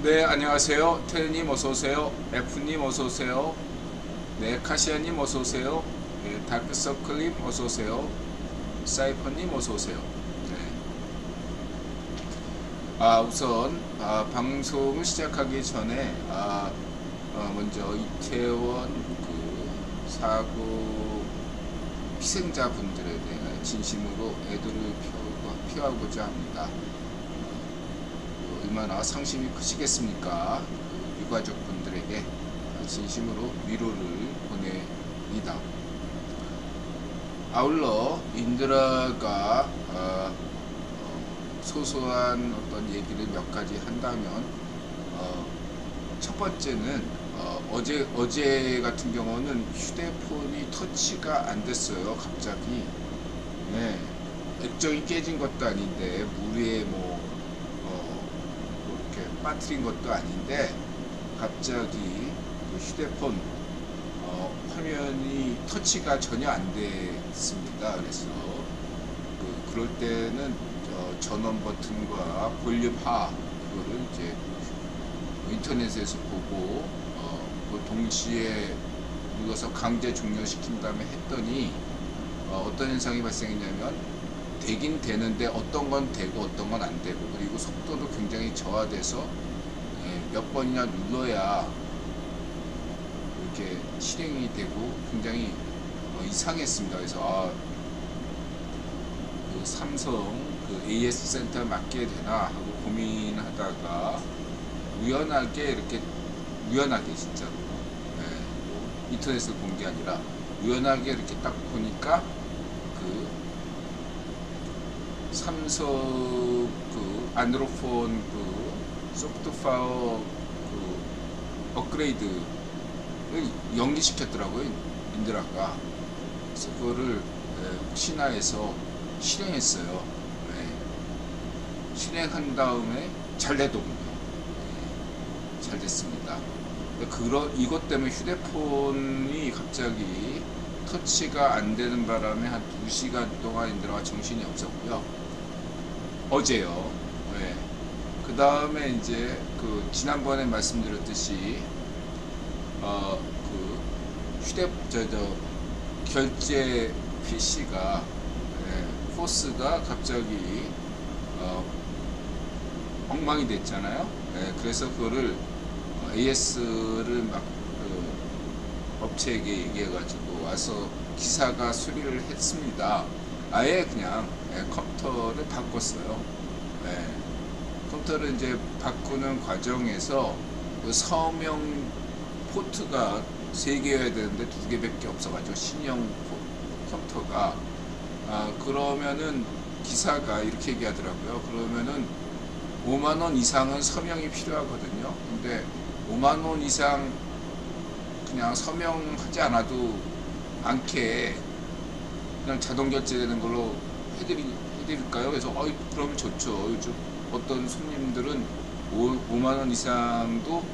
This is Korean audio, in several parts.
네, 안녕하세요. 테르님 어서오세요. F님 어서오세요. 네, 카시아님 어서오세요. 네, 다크서클님 어서오세요. 사이퍼님 어서오세요. 네. 우선 방송을 시작하기 전에 먼저 이태원 그 사고 희생자분들에 대해 진심으로 애도를 표하고자 합니다. 얼마나 상심이 크시겠습니까? 그 유가족분들에게 진심으로 위로를 보냅니다. 아울러 인드라가 소소한 어떤 얘기를 몇 가지 한다면 첫 번째는 어제 같은 경우는 휴대폰이 터치가 안 됐어요. 갑자기. 네. 액정이 깨진 것도 아닌데 물에 이렇게 빠뜨린 것도 아닌데 갑자기 그 휴대폰 화면이 터치가 전혀 안 됐습니다. 그래서 그럴 때는 전원 버튼과 볼륨 하 그거를 이제 인터넷에서 보고 동시에 눌러서 강제 종료시킨 다음에 했더니 어떤 현상이 발생했냐면 되긴 되는데 어떤 건 되고 어떤 건 안 되고, 그리고 속도도 굉장히 저하돼서 몇 번이나 눌러야 이렇게 실행이 되고 굉장히 이상했습니다. 그래서 그 삼성 그 AS 센터에 맡게 되나 하고 고민하다가 우연하게 진짜로 뭐 인터넷을 본 게 아니라 우연하게 이렇게 딱 보니까 그 삼성 그 안드로폰 그 소프트웨어 그 업그레이드를 연기시켰더라고요, 인드라가. 그래서 그거를 혹시나 해서 실행했어요. 실행한 다음에 잘 되더군요. 잘 됐습니다. 이것 때문에 휴대폰이 갑자기 터치가 안 되는 바람에 한 2시간 동안 인드라가 정신이 없었고요. 어제요. 그 다음에 이제 그 지난번에 말씀드렸듯이 그 결제 PC가 포스가 갑자기 엉망이 됐잖아요. 그래서 그거를 AS를 막 그 업체에게 얘기해가지고 와서 기사가 수리를 했습니다. 아예 그냥 컴퓨터를 바꿨어요. 컴퓨터를 이제 바꾸는 과정에서 그 서명 포트가 3개여야 되는데 2개밖에 없어가지고 신형 컴퓨터가 그러면은 기사가 이렇게 얘기하더라고요. 그러면은 5만원 이상은 서명이 필요하거든요. 근데 5만원 이상 그냥 서명하지 않게 그냥 자동 결제되는 걸로 해드릴까요? 그래서 그러면 좋죠. 요즘 어떤 손님들은 5만원 이상도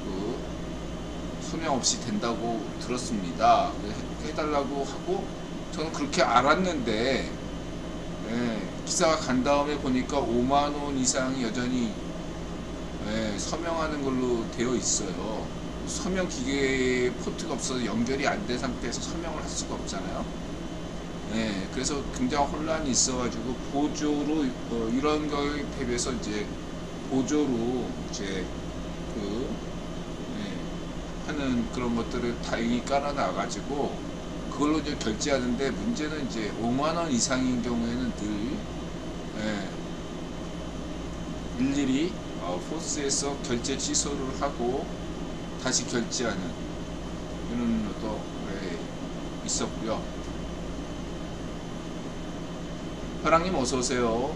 그 서명 없이 된다고 들었습니다. 해달라고 하고 저는 그렇게 알았는데 기사가 간 다음에 보니까 5만원 이상이 여전히 서명하는 걸로 되어 있어요. 서명 기계 포트가 없어서 연결이 안 된 상태에서 서명을 할 수가 없잖아요. 그래서 굉장히 혼란이 있어가지고 보조로 이런 거에 대비해서 이제 보조로 이제 하는 그런 것들을 다행히 깔아놔가지고 그걸로 이제 결제하는데, 문제는 이제 5만원 이상인 경우에는 일일이 포스에서 결제 취소를 하고 다시 결제하는 이런 것도 있었고요. 파랑님 어서오세요.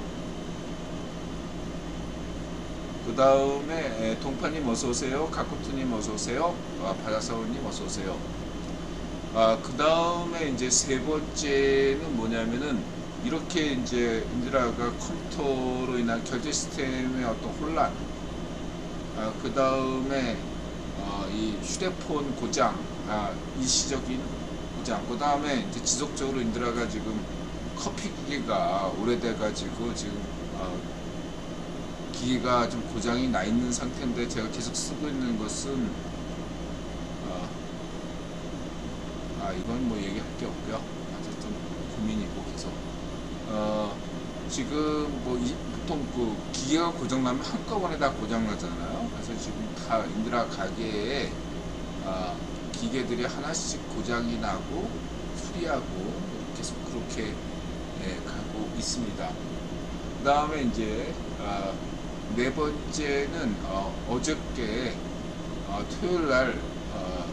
그 다음에 동파님 어서오세요. 가쿠투님 어서오세요. 바다사우님 어서오세요. 그 다음에 이제 세 번째는 뭐냐면은 이렇게 이제 인드라가 컴퓨터로 인한 결제 시스템의 어떤 혼란, 그 다음에 이 휴대폰 고장, 일시적인 고장, 그 다음에 이제 지속적으로 인드라가 지금 커피 기계가 오래돼 가지고 지금 기계가 좀 고장이 나 있는 상태인데 제가 계속 쓰고 있는 것은 이건 뭐 얘기할 게 없고요. 어쨌든 고민이고 계속 지금 뭐 보통 그 기계가 고장나면 한꺼번에 다 고장나잖아요. 그래서 지금 다 인드라 가게에 기계들이 하나씩 고장이 나고 수리하고 계속 그렇게 가고 있습니다. 그 다음에 이제 네 번째는 어저께 토요일날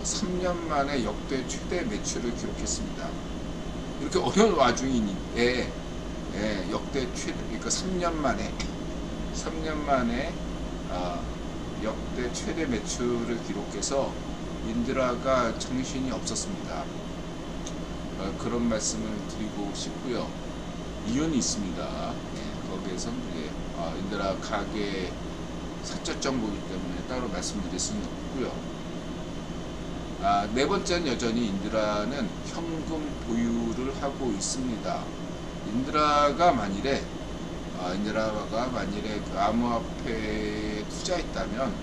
3년 만에 역대 최대 매출을 기록했습니다. 이렇게 어려운 와중에 역대 최대, 그러니까 3년 만에 역대 최대 매출을 기록해서 인드라가 정신이 없었습니다. 그런 말씀을 드리고 싶고요. 이유는 있습니다. 거기에서 인드라 가게 사적 정보이기 때문에 따로 말씀드릴 수는 없고요. 네 번째는 여전히 인드라는 현금 보유를 하고 있습니다. 인드라가 만일에 그 암호화폐에 투자했다면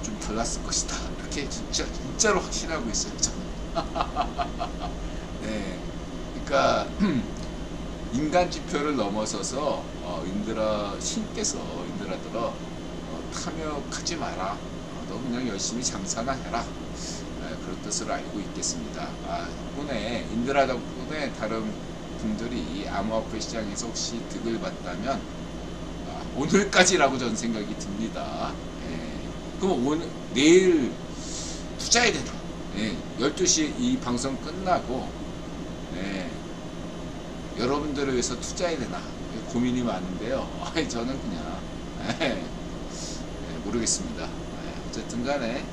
좀 달랐을 것이다. 이렇게 진짜로 확신하고 있어요. 저는. 네, 그러니까 인간 지표를 넘어서서 인드라 신께서 인드라들어 탐욕하지 마라. 너 그냥 열심히 장사나 해라. 그런 뜻을 알고 있겠습니다. 덕분에 인드라 덕분에 다른 분들이 암호화폐 시장에서 혹시 득을 봤다면 오늘까지라고 저는 생각이 듭니다. 그럼 내일 투자해야 되나? 12시 이 방송 끝나고 여러분들을 위해서 투자해야 되나? 고민이 많은데요. 저는 그냥 모르겠습니다. 어쨌든 간에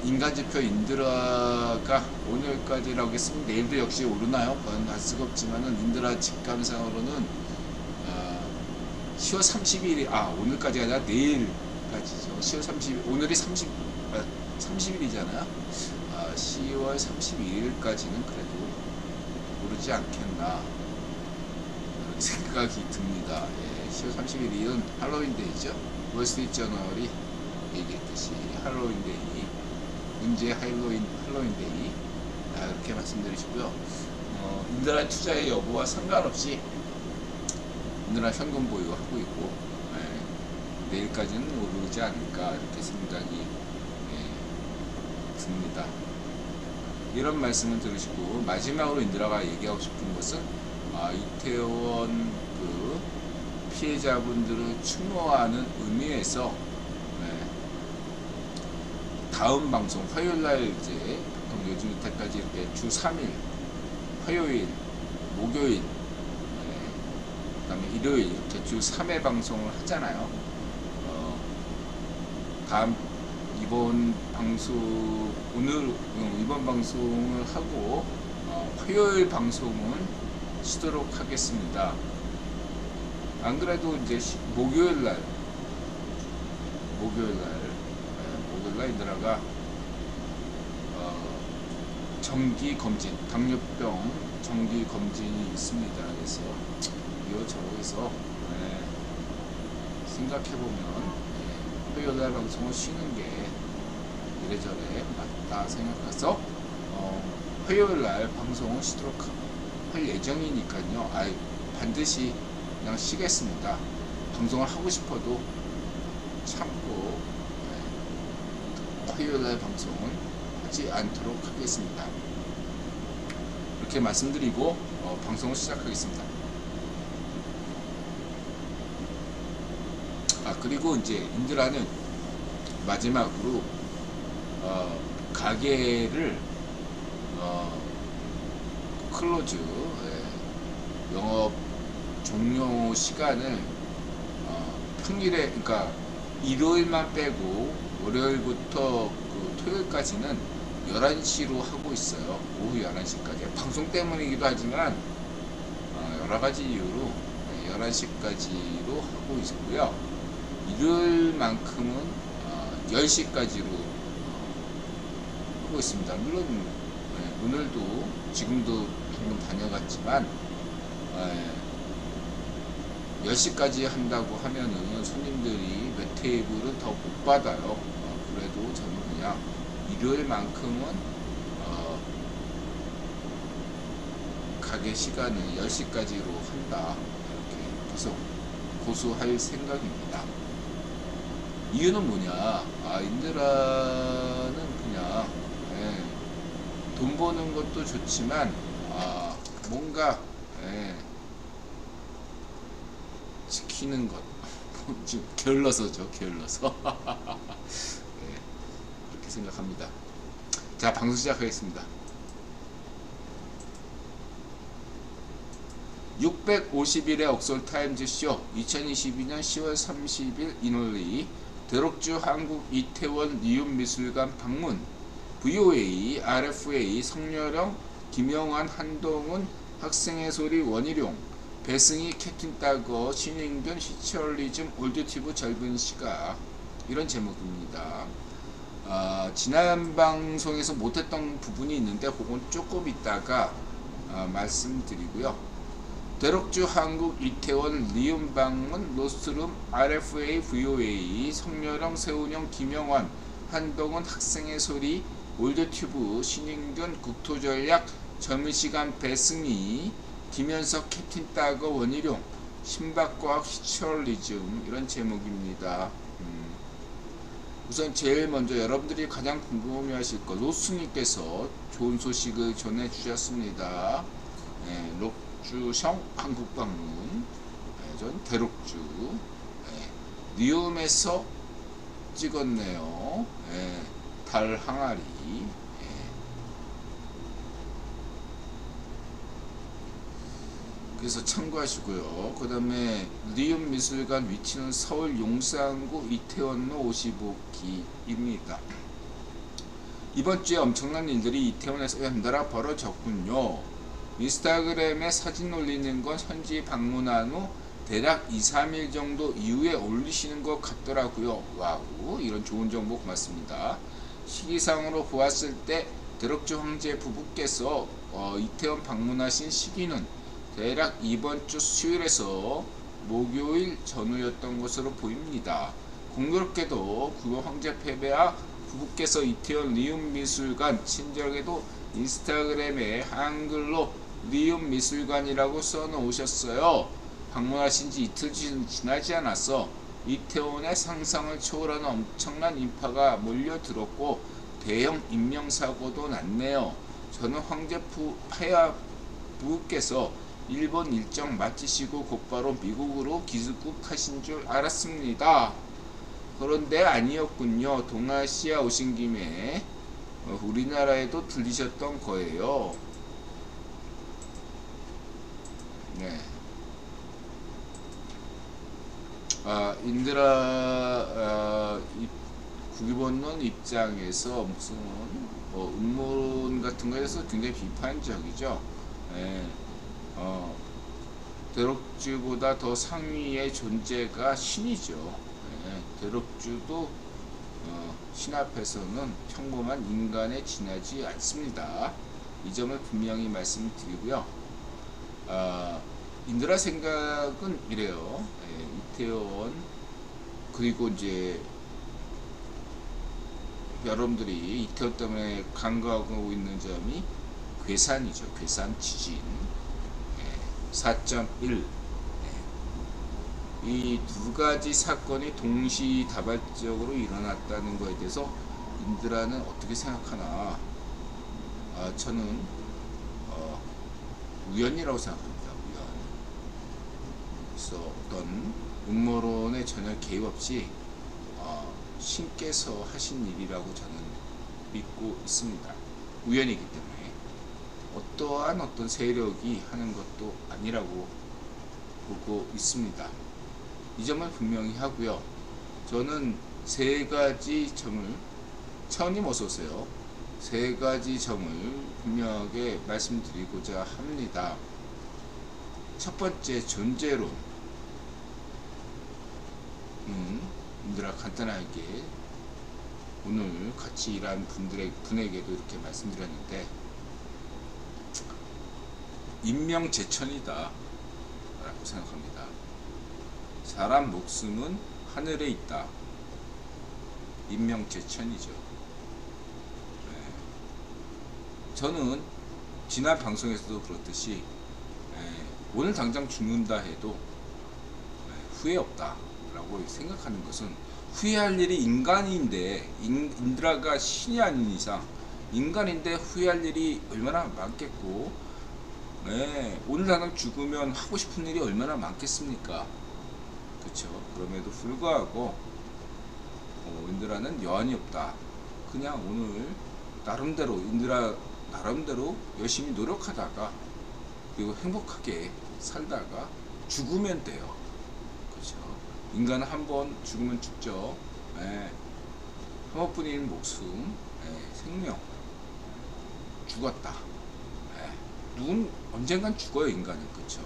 인간지표 인드라가 오늘까지라고 했으면 내일도 역시 오르나요? 그건 알 수가 없지만은 인드라 직감상으로는 10월 30일이 오늘까지 아니라 내일까지죠. 10월 30일 오늘이 30일이잖아요. 10월 31일까지는 그래도 오르지 않겠나 생각이 듭니다. 10월 31일은 할로윈데이죠. 월스트리트저널이 얘기했듯이 할로윈데이, 문제 할로윈데이 이렇게 말씀드리시고요. 인드라 투자의 여부와 상관없이 인드라 현금 보유하고 있고 내일까지는 오르지 않을까 이렇게 생각이 듭니다. 이런 말씀을 들으시고 마지막으로 인드라가 얘기하고 싶은 것은 이태원 그 피해자분들을 추모하는 의미에서 다음 방송 화요일날 이제 보통 요즘 이때까지 이렇게 주 3일 화요일, 목요일, 그 다음에 일요일 이렇게 주 3회 방송을 하잖아요. 이번 방송을 하고 화요일 방송은 쉬도록 하겠습니다. 안 그래도 이제 목요일날 인드라가 정기 검진, 당뇨병 정기 검진이 있습니다. 그래서 이거저거해서 생각해보면 화요일날 방송을 쉬는 게 이래저래 맞다 생각해서 화요일날 방송을 쉬도록 할 예정이니까요. 반드시 그냥 쉬겠습니다. 방송을 하고 싶어도 참고 화요일날 방송은 하지 않도록 하겠습니다. 이렇게 말씀드리고 방송을 시작하겠습니다. 그리고 이제 인드라는 마지막으로 가게를 클로즈 영업 종료 시간을 평일에 그러니까 일요일만 빼고 월요일부터 그 토요일까지는 11시로 하고 있어요. 오후 11시까지 방송 때문이기도 하지만 여러가지 이유로 11시까지로 하고 있고요. 일요일만큼은 10시까지로 하고 있습니다. 물론 오늘도 지금도 방금 다녀갔지만 10시까지 한다고 하면은 손님들이 몇 테이블은 더 못 받아요. 그래도 저는 그냥 일요일만큼은 가게 시간을 10시까지로 한다, 이렇게 계속 고수할 생각입니다. 이유는 뭐냐, 인드라는 그냥 돈 버는 것도 좋지만 뭔가 지키는 것 지금 게을러서죠, 게을러서. 그렇게 생각합니다. 자, 방송 시작하겠습니다. 651회 옥솔타임즈쇼 2022년 10월 30일 인올리 드럭주 한국 이태원 리움미술관 방문 VOA, RFA, 성렬영, 김영환, 한동훈, 학생의 소리, 원희룡, 배승희, 캡틴 따거, 신인균, 시츄얼리즘, 올드튜브 젊은 시각, 이런 제목입니다. 지난 방송에서 못했던 부분이 있는데 그건 조금 있다가 말씀드리고요. 드럭주 한국 이태원 리움 방문 로스룸 RFA, VOA, 성렬영, 세훈영, 김영환, 한동훈, 학생의 소리, 올드튜브, 신인균, 국토전략, 젊은시간, 배승희, 김현석, 캡틴 따거, 원희룡, 신박과학, 시츄얼리즘, 이런 제목입니다. 우선 제일 먼저 여러분들이 가장 궁금해하실 것, 로스님께서 좋은 소식을 전해주셨습니다. 록주성 한국 방문, 전 대록주 리움에서 찍었네요. 달 항아리. 그래서 참고하시고요. 그 다음에 리움 미술관 위치는 서울 용산구 이태원로 55기입니다. 이번 주에 엄청난 일들이 이태원에서 연달아 벌어졌군요. 인스타그램에 사진 올리는 건 현지 방문한 후 대략 2-3일 정도 이후에 올리시는 것 같더라고요. 와우, 이런 좋은 정보 고맙습니다. 시기상으로 보았을 때 드럭주 황제 부부께서 이태원 방문하신 시기는 대략 이번 주 수요일에서 목요일 전후였던 것으로 보입니다. 공교롭게도 구호 황제 폐배와 부부께서 이태원 리움미술관, 친절하게도 인스타그램에 한글로 리움미술관이라고 써놓으셨어요. 방문하신 지 이틀 지나지 않아서 이태원의 상상을 초월하는 엄청난 인파가 몰려들었고 대형 인명사고도 났네요. 저는 황제 폐하 부부께서 일본 일정 마치시고 곧바로 미국으로 귀국하신 줄 알았습니다. 그런데 아니었군요. 동아시아 오신 김에 우리나라에도 들리셨던 거예요. 네. 인드라 국입원론 입장에서 무슨 음모론 같은 거에서 굉장히 비판적이죠. 드럭주보다 더 상위의 존재가 신이죠. 드럭주도 신 앞에서는 평범한 인간에 지나지 않습니다. 이 점을 분명히 말씀드리고요. 인드라 생각은 이래요. 이태원, 그리고 이제 여러분들이 이태원 때문에 간과하고 있는 점이 괴산이죠. 괴산 지진 4.1. 이 두 가지 사건이 동시다발적으로 일어났다는 것에 대해서 인드라는 어떻게 생각하나? 저는 우연이라고 생각합니다. 우연. 그래서 어떤 음모론에 전혀 개입 없이 신께서 하신 일이라고 저는 믿고 있습니다. 우연이기 때문에. 어떠한 어떤 세력이 하는 것도 아니라고 보고 있습니다. 이 점을 분명히 하고요. 저는 세 가지 점을, 차원님 어서오세요. 세 가지 점을 분명하게 말씀드리고자 합니다. 첫 번째, 존재론. 인드라 간단하게 오늘 같이 일한 분에게도 이렇게 말씀드렸는데, 인명재천이다 라고 생각합니다. 사람 목숨은 하늘에 있다. 인명재천이죠. 네. 저는 지난 방송에서도 그렇듯이 오늘 당장 죽는다 해도 후회 없다 라고 생각하는 것은, 후회할 일이 인간인데, 인드라가 신이 아닌 이상 인간인데 후회할 일이 얼마나 많겠고, 오늘 당장 죽으면 하고 싶은 일이 얼마나 많겠습니까? 그쵸? 그럼에도 불구하고 인드라는 여한이 없다. 그냥 오늘 나름대로, 인드라 나름대로 열심히 노력하다가, 그리고 행복하게 살다가 죽으면 돼요. 그렇죠? 인간은 한 번 죽으면 죽죠. 한 번뿐인 목숨, 생명, 죽었다. 누군 언젠간 죽어요, 인간은. 그렇죠?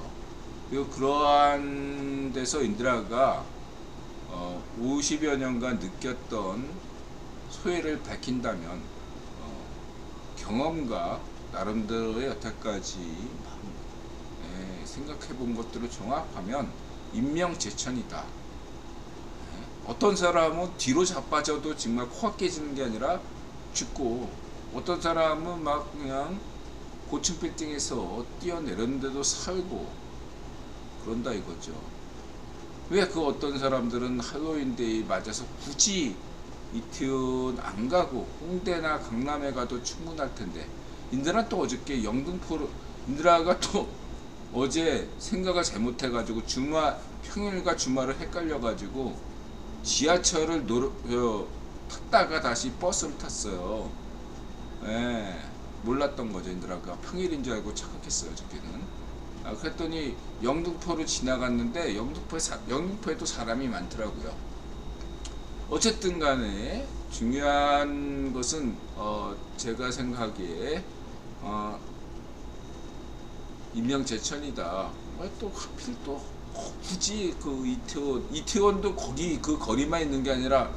그리고 그러한 데서 인드라가 50여 년간 느꼈던 소외를 밝힌다면, 경험과 나름대로의 여태까지 생각해 본 것들을 종합하면 인명재천이다. 어떤 사람은 뒤로 자빠져도 정말 코가 깨지는 게 아니라 죽고, 어떤 사람은 막 그냥 고층 빌딩에서 뛰어내렸는데도 살고 그런다 이거죠. 왜 그 어떤 사람들은 할로윈데이 맞아서 굳이 이태원 안 가고 홍대나 강남에 가도 충분할 텐데, 인드라 또 어저께 영등포로, 인드라가 또 어제 생각을 잘못해가지고 평일과 주말을 헷갈려가지고 지하철을 탔다가 다시 버스를 tas어요. 몰랐던 거죠. 인드라가 평일인 줄 알고 착각했어요, 어저께는. 그랬더니 영등포를 지나갔는데 영등포에도 사람이 많더라고요. 어쨌든 간에 중요한 것은 제가 생각하기에 인명재천이다. 왜 또 하필 또 굳이 그 이태원도 거기 그 거리만 있는 게 아니라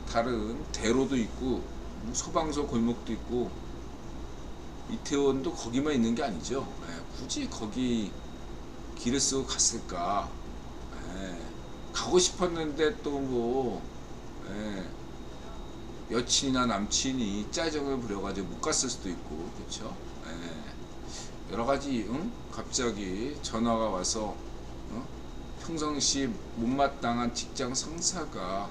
다른 대로도 있고 소방서 골목도 있고, 이태원도 거기만 있는 게 아니죠. 굳이 거기 길을 쓰고 갔을까? 가고 싶었는데 또 뭐 여친이나 남친이 짜증을 부려가지고 못 갔을 수도 있고, 그렇죠? 여러가지 갑자기 전화가 와서 평상시 못마땅한 직장 상사가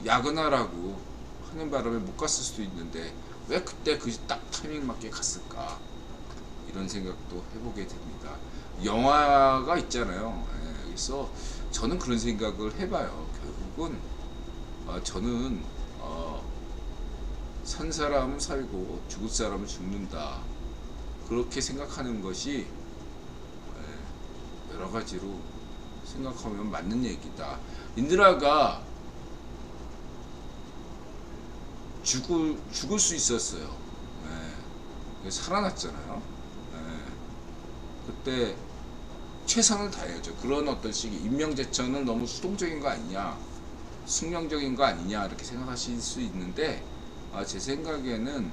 야근하라고 하는 바람에 못 갔을 수도 있는데, 왜 그때 그 딱 타이밍 맞게 갔을까? 이런 생각도 해보게 됩니다. 영화가 있잖아요. 그래서 저는 그런 생각을 해봐요. 결국은 저는 산 사람은 살고 죽을 사람은 죽는다, 그렇게 생각하는 것이 여러 가지로 생각하면 맞는 얘기다. 인드라가 죽을 수 있었어요. 살아났잖아요. 그때 최선을 다해야죠. 그런 어떤 시기, 인명재천은 너무 수동적인 거 아니냐, 숙명적인 거 아니냐, 이렇게 생각하실 수 있는데, 제 생각에는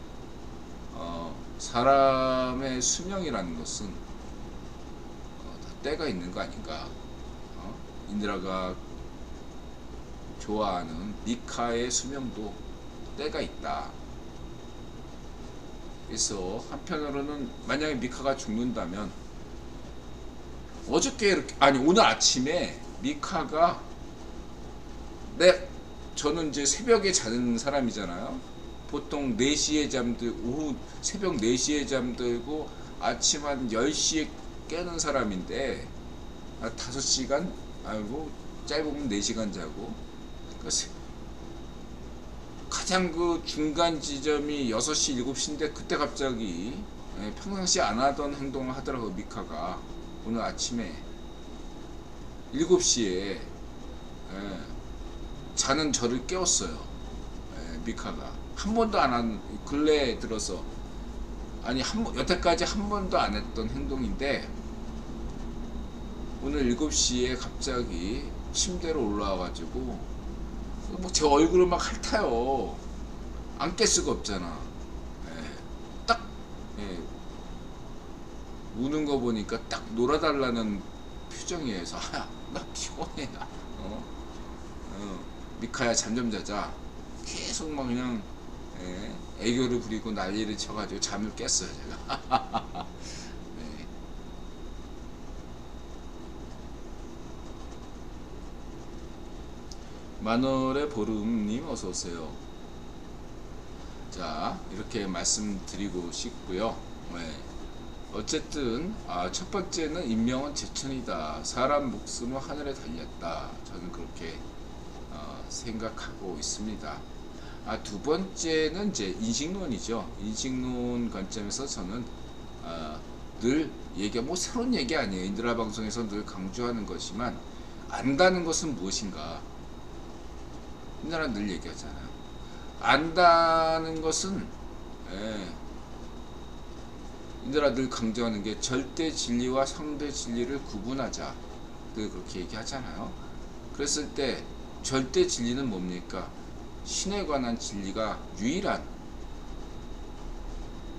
사람의 수명이라는 것은 다 때가 있는 거 아닌가. 인드라가 좋아하는 미카의 수명도 때가 있다. 그래서 한편으로는 만약에 미카가 죽는다면, 오늘 아침에 미카가, 저는 이제 새벽에 자는 사람이잖아요. 보통 4시에 오후 새벽 4시에 잠들고 아침 한 10시에 깨는 사람인데, 5시간? 짧으면 4시간 자고, 가장 그 중간 지점이 6시, 7시인데 그때 갑자기 평상시 안 하던 행동을 하더라고요. 미카가 오늘 아침에 7시에 자는 저를 깨웠어요. 미카가 한 번도 안 한, 근래에 들어서, 여태까지 한 번도 안 했던 행동인데, 오늘 7시에 갑자기 침대로 올라와가지고 제 얼굴을 막 핥아요. 안 깰 수가 없잖아. 딱 우는 거 보니까 딱 놀아달라는 표정이에서 나 피곤해. 나. 미카야 잠 좀 자자. 계속 막 그냥 애교를 부리고 난리를 쳐가지고 잠을 깼어요 제가. 네. 만월의 보름님 어서 오세요. 자 이렇게 말씀드리고 싶고요. 네. 어쨌든 첫 번째는 인명은 제천이다. 사람 목숨은 하늘에 달렸다. 저는 그렇게 생각하고 있습니다. 두 번째는 이제 인식론이죠. 인식론 관점에서 저는 늘 뭐 새로운 얘기 아니에요. 인드라 방송에서 늘 강조하는 것이지만 안다는 것은 무엇인가? 인드라 늘 얘기하잖아요. 안다는 것은 인드라 늘 강조하는 게 절대 진리와 상대 진리를 구분하자. 늘 그렇게 얘기하잖아요. 그랬을 때 절대 진리는 뭡니까? 신에 관한 진리가 유일한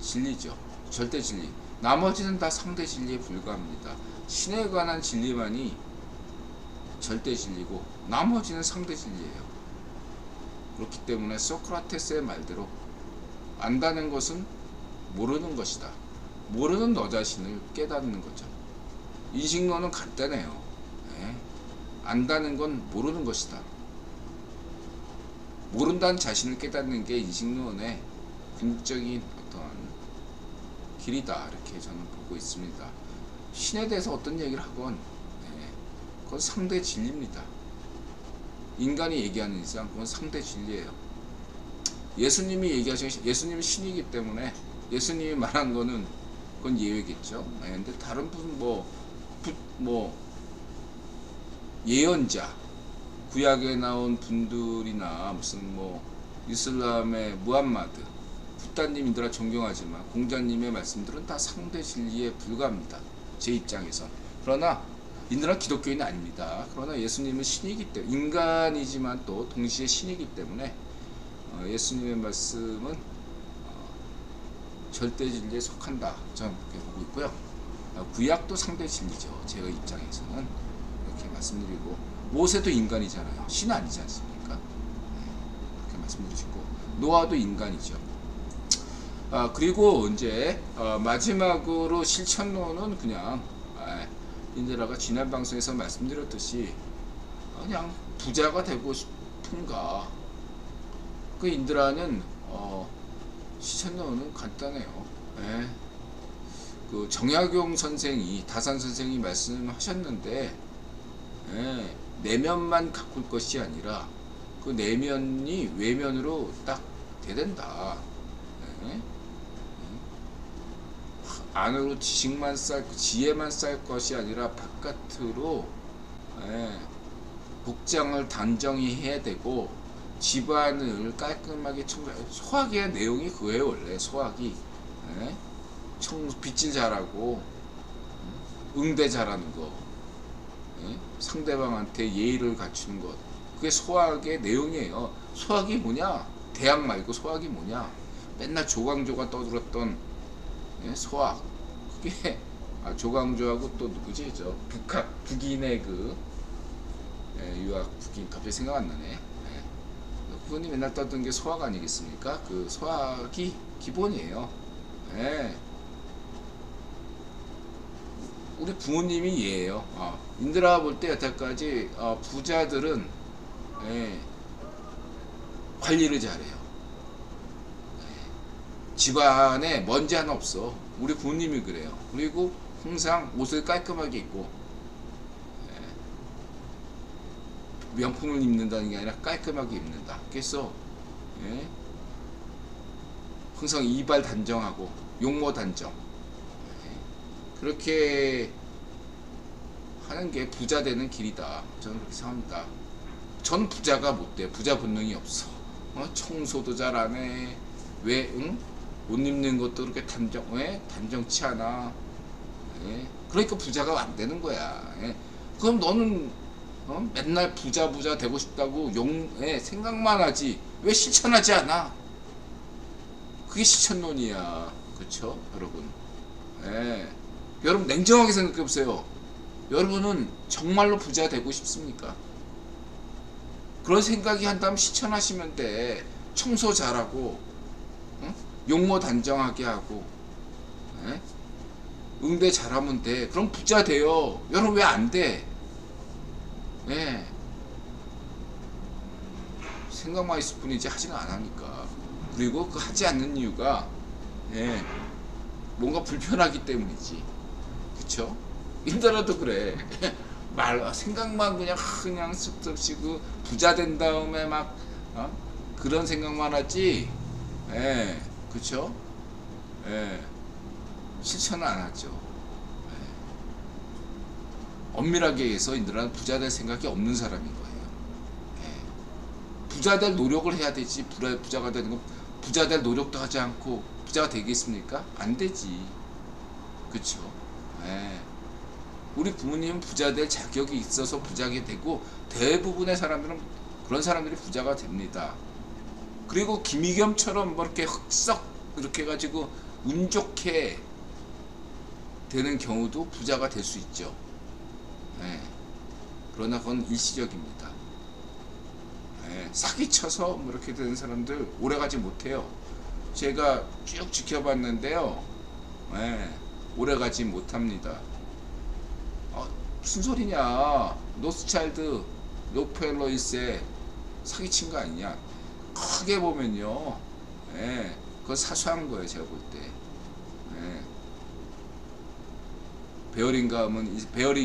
진리죠. 절대 진리. 나머지는 다 상대 진리에 불과합니다. 신에 관한 진리만이 절대 진리고 나머지는 상대 진리예요. 그렇기 때문에 소크라테스의 말대로 안다는 것은 모르는 것이다. 모르는 너 자신을 깨닫는 거죠. 인식론은 간단해요. 안다는 건 모르는 것이다. 모른다는 자신을 깨닫는 게 인식론의 궁극적인 어떤 길이다. 이렇게 저는 보고 있습니다. 신에 대해서 어떤 얘기를 하건 그건 상대 진리입니다. 인간이 얘기하는 이상 그건 상대 진리예요. 예수님이 얘기하신 예수님이 신이기 때문에 예수님이 말한 거는 그건 예외겠죠. 근데 다른 분 예언자 구약에 나온 분들이나 무슨 이슬람의 무함마드 붓다님들아 존경하지만 공자님의 말씀들은 다 상대 진리에 불과합니다. 제 입장에선. 그러나 인들은 기독교인은 아닙니다. 그러나 예수님은 신이기 때문에 인간이지만 또 동시에 신이기 때문에 예수님의 말씀은 절대 진리에 속한다. 저는 그렇게 보고 있고요. 구약도 상대 진리죠. 제 입장에서는 이렇게 말씀드리고 모세도 인간이잖아요. 신 아니지 않습니까? 그렇게 말씀드리고 노아도 인간이죠. 그리고 이제 마지막으로 실천론은 그냥 인드라가 지난 방송에서 말씀드렸듯이 그냥 부자가 되고 싶은가. 그 인드라는 실천론은 간단해요. 그 정약용 선생이 다산 선생이 말씀하셨는데 내면만 가꿀 것이 아니라 그 내면이 외면으로 딱 대된다. 안으로 지식만 지혜만 쌓일 것이 아니라 바깥으로 복장을 단정히 해야 되고 집안을 깔끔하게 소화기의 내용이 그거예요. 원래 소화기 빗질 잘하고 응대 잘하는 거, 상대방한테 예의를 갖추는 것, 그게 소화기의 내용이에요. 소화기 뭐냐? 대학 말고 소화기 뭐냐? 맨날 조광조가 떠들었던 소학. 그게 조광조하고 또 누구지? 저 북인의 그 유학 북인 갑자기 생각 안 나네. 그분이 맨날 떠든 게 소학 아니겠습니까? 그 소학이 기본이에요. 우리 부모님이 얘예요. 인드라 볼 때 여태까지 부자들은 관리를 잘해요. 집안에 먼지 하나 없어. 우리 부모님이 그래요. 그리고 항상 옷을 깔끔하게 입고 명품을 입는다는 게 아니라 깔끔하게 입는다. 그래서 항상 이발 단정하고 용모 단정. 그렇게 하는 게 부자 되는 길이다. 저는 그렇게 생각합니다. 전 부자가 못 돼. 부자 본능이 없어. 청소도 잘 안 해. 왜? 옷 입는 것도 그렇게 단정치 않아. 그러니까 부자가 안 되는 거야. 그럼 너는 맨날 부자 되고 싶다고 생각만 하지 왜 실천하지 않아? 그게 실천론이야. 그렇죠, 여러분? 여러분 냉정하게 생각해 보세요. 여러분은 정말로 부자 되고 싶습니까? 그런 생각이 한다면 실천하시면 돼. 청소 잘하고, 응? 용모 단정하게 하고, 에? 응대 잘하면 돼. 그럼 부자 돼요. 여러분 왜 안 돼? 예. 생각만 있을 뿐이지 하지는 안 하니까. 그리고 그 하지 않는 이유가 예, 뭔가 불편하기 때문이지. 그쵸? 힘들어도 그래. 생각만 그냥 쑥없이 그 부자 된 다음에 막 그런 생각만 하지. 예, 그쵸? 예, 실천은 안 하죠. 예. 엄밀하게 해서 인들은 부자 될 생각이 없는 사람인 거예요. 예. 부자 될 노력을 해야 되지. 부자가 되는 건 부자 될 노력도 하지 않고 부자가 되겠습니까? 안 되지. 그쵸? 예. 우리 부모님은 부자 될 자격이 있어서 부자게 되고 대부분의 사람들은 그런 사람들이 부자가 됩니다. 그리고 김희겸처럼 뭐 이렇게 흑석 이렇게 해가지고 운 좋게 되는 경우도 부자가 될 수 있죠. 예. 그러나 그건 일시적입니다. 예. 사기쳐서 뭐 이렇게 되는 사람들 오래가지 못해요. 제가 쭉 지켜봤는데요. 예. 오래가지 못합니다. 무슨 소리냐? 노스차일드 록펠러일세 사기친 거 아니냐? 크게 보면요, 예, 그거 사소한 거예요. 제가 볼 때. 예. 베어링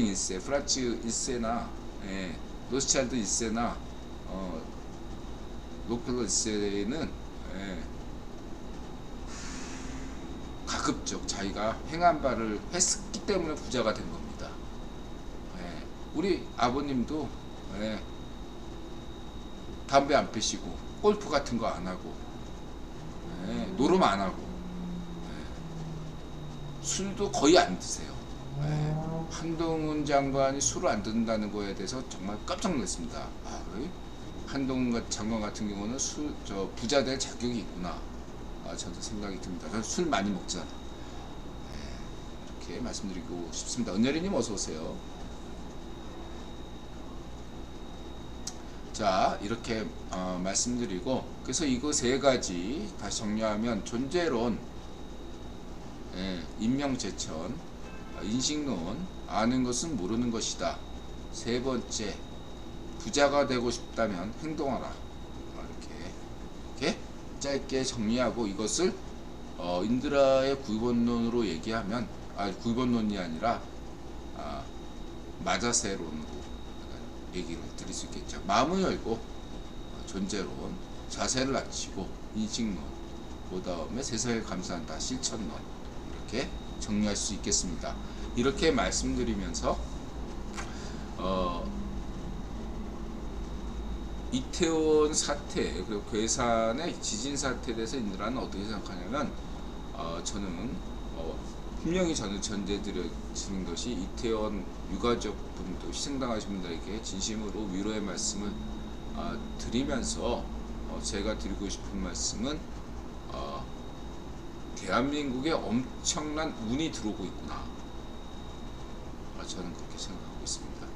일세, 프란츠 일세나, 예, 노스차일드 일세나, 록펠러 일세는 예, 가급적 자기가 행한 바를 했기 때문에 부자가 된 겁니다. 우리 아버님도 예, 담배 안 피시고 골프 같은 거 안 하고 예, 노름 안 하고 예, 술도 거의 안 드세요. 예, 한동훈 장관이 술을 안 든다는 거에 대해서 정말 깜짝 놀랐습니다. 한동훈 장관 같은 경우는 부자 될 자격이 있구나. 저도 생각이 듭니다. 저는 술 많이 먹잖아. 예, 이렇게 말씀드리고 싶습니다. 은혜리님 어서 오세요. 자, 이렇게 말씀드리고, 그래서 이거 세 가지 다시 정리하면 존재론, 예, 인명재천, 인식론, 아는 것은 모르는 것이다. 세 번째, 부자가 되고 싶다면 행동하라. 이렇게 짧게 정리하고 이것을 인드라의 구본론으로 얘기하면, 구본론이 아니라 마자세론으로 얘기를 드릴 수 있겠죠. 마음을 열고 존재론, 자세를 낮추고 인식론, 그 다음에 세상에 감사한다 실천론, 이렇게 정리할 수 있겠습니다. 이렇게 말씀드리면서 이태원 사태, 그리고 괴산의 지진 사태에 대해서 인드라는 어떻게 생각하냐면 저는 분명히 저는 전해드리는 것이 이태원 유가족분도 희생당하신 분들에게 진심으로 위로의 말씀을 드리면서 제가 드리고 싶은 말씀은 대한민국에 엄청난 운이 들어오고 있구나. 저는 그렇게 생각하고 있습니다.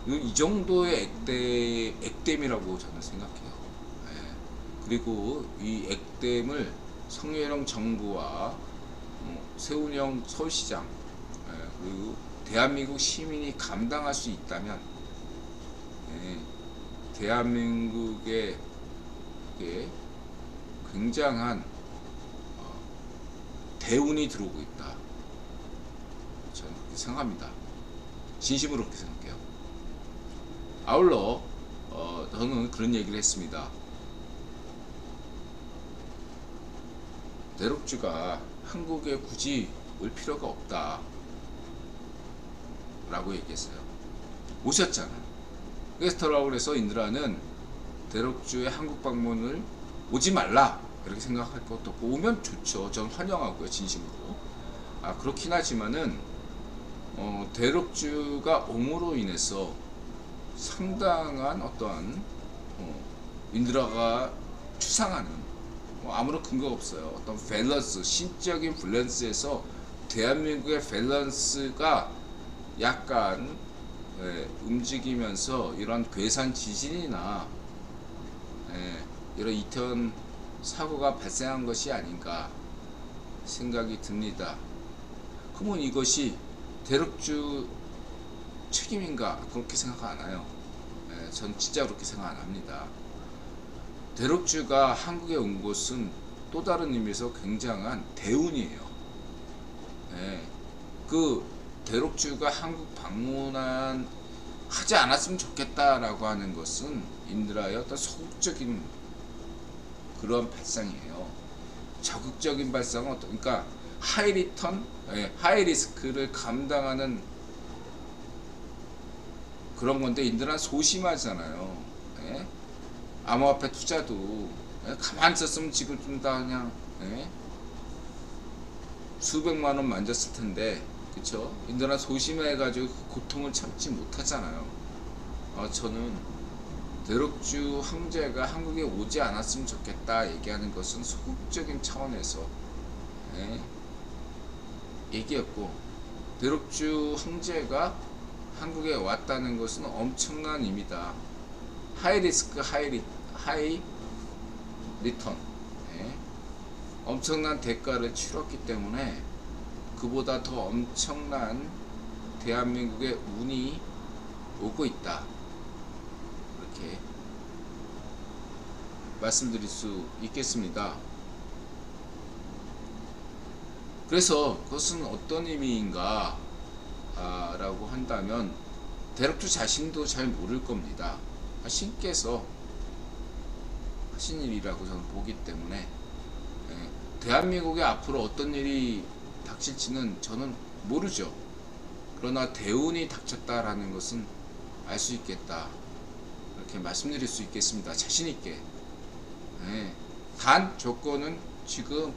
이 정도의 액땜이라고 저는 생각해요. 그리고 이 액땜을 성혜령 정부와 세운영 서울시장 그리고 대한민국 시민이 감당할 수 있다면 대한민국에 굉장한 대운이 들어오고 있다. 저는 그렇게 생각합니다. 진심으로 그렇게 생각해요. 아울러 저는 그런 얘기를 했습니다. 대륙주가 한국에 굳이 올 필요가 없다 라고 얘기했어요. 오셨잖아. 그래서 그래서 인드라는 대륙주의 한국 방문을 오지 말라 이렇게 생각할 것도 없고, 오면 좋죠. 전 환영하고요, 진심으로. 그렇긴 하지만은 대륙주가 옴으로 인해서 상당한 어떠한 인드라가 추상하는 아무런 근거가 없어요. 어떤 밸런스, 신적인 밸런스에서 대한민국의 밸런스가 약간 움직이면서 이런 괴산 지진이나 이런 이태원 사고가 발생한 것이 아닌가 생각이 듭니다. 그러면 이것이 대륙주 책임인가? 그렇게 생각 안 해요. 전 진짜 그렇게 생각 안 합니다. 대륙주가 한국에 온 것은 또 다른 의미에서 굉장한 대운이에요. 그 대륙주가 한국 방문한 하지 않았으면 좋겠다라고 하는 것은 인드라의 어떤 소극적인 그런 발상이에요. 적극적인 발상은 어떤, 그러니까 하이 리턴, 하이 리스크를 감당하는 그런 건데 인드라는 소심하잖아요. 암호화폐 투자도 가만히 있었으면 지금 좀 다 그냥 수백만 원 만졌을 텐데, 그쵸? 인드라는 소심해가지고 그 고통을 참지 못하잖아요. 저는 대륙주 황제가 한국에 오지 않았으면 좋겠다 얘기하는 것은 소극적인 차원에서 얘기했고, 대륙주 황제가 한국에 왔다는 것은 엄청난 의미다. 하이 리스크 하이 리턴, 엄청난 대가를 치렀기 때문에 그보다 더 엄청난 대한민국의 운이 오고 있다, 이렇게 말씀드릴 수 있겠습니다. 그래서 그것은 어떤 의미인가 라고 한다면 대륙주 자신도 잘 모를 겁니다. 신께서 하신 일이라고 저는 보기 때문에 대한민국에 앞으로 어떤 일이 닥칠지는 저는 모르죠. 그러나 대운이 닥쳤다라는 것은 알 수 있겠다, 이렇게 말씀드릴 수 있겠습니다. 자신있게. 단 조건은 지금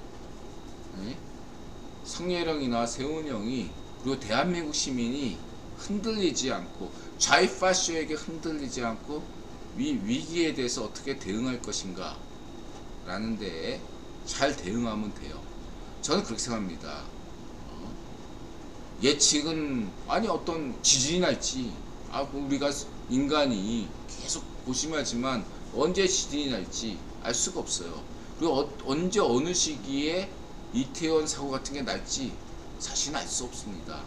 성예령이나 세운령이 그리고 대한민국 시민이 흔들리지 않고 좌익파쇼에게 흔들리지 않고 위기에 대해서 어떻게 대응할 것인가 라는 데에 잘 대응하면 돼요. 저는 그렇게 생각합니다. 예측은, 아니 어떤 지진이 날지, 우리가 인간이 계속 고심하지만 언제 지진이 날지 알 수가 없어요. 그리고 언제 어느 시기에 이태원 사고 같은 게 날지 사실 알 수 없습니다.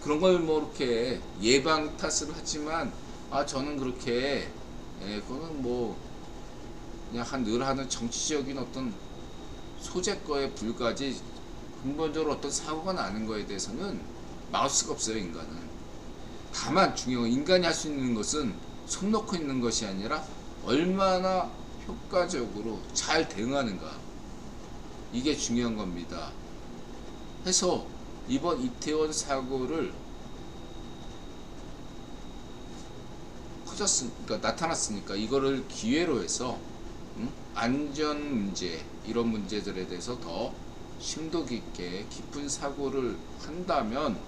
그런 걸 뭐 이렇게 예방 탓을 하지만 저는 그렇게 그거는 뭐 그냥 늘 하는 정치적인 어떤 소재거에 불과하지 근본적으로 어떤 사고가 나는 거에 대해서는 막을 수가 없어요, 인간은. 다만 중요한 건 인간이 할 수 있는 것은 손 놓고 있는 것이 아니라 얼마나 효과적으로 잘 대응하는가, 이게 중요한 겁니다. 해서 이번 이태원 사고를 그러니까 나타났으니까 이거를 기회로 해서 안전 문제, 이런 문제들에 대해서 더 심도 깊게 깊은 사고를 한다면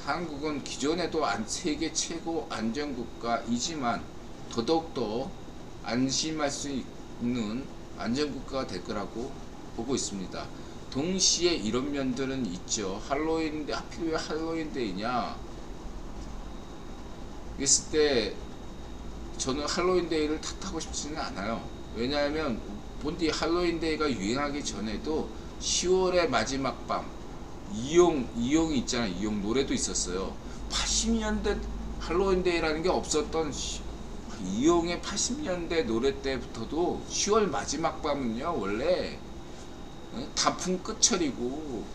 한국은 기존에도 세계 최고 안전국가이지만 더더욱더 안심할 수 있는 안전국가가 될 거라고 보고 있습니다. 동시에 이런 면들은 있죠. 할로윈데 하필 왜 할로윈데이냐 했을 때 저는 할로윈데이를 탓하고 싶지는 않아요. 왜냐하면 본디 할로윈데이가 유행하기 전에도 10월의 마지막 밤 이용이 있잖아요. 이용 노래도 있었어요. 80년대 할로윈데이라는 게 없었던 이용의 80년대 노래 때부터도 10월 마지막 밤은요 원래 단풍 끝철이고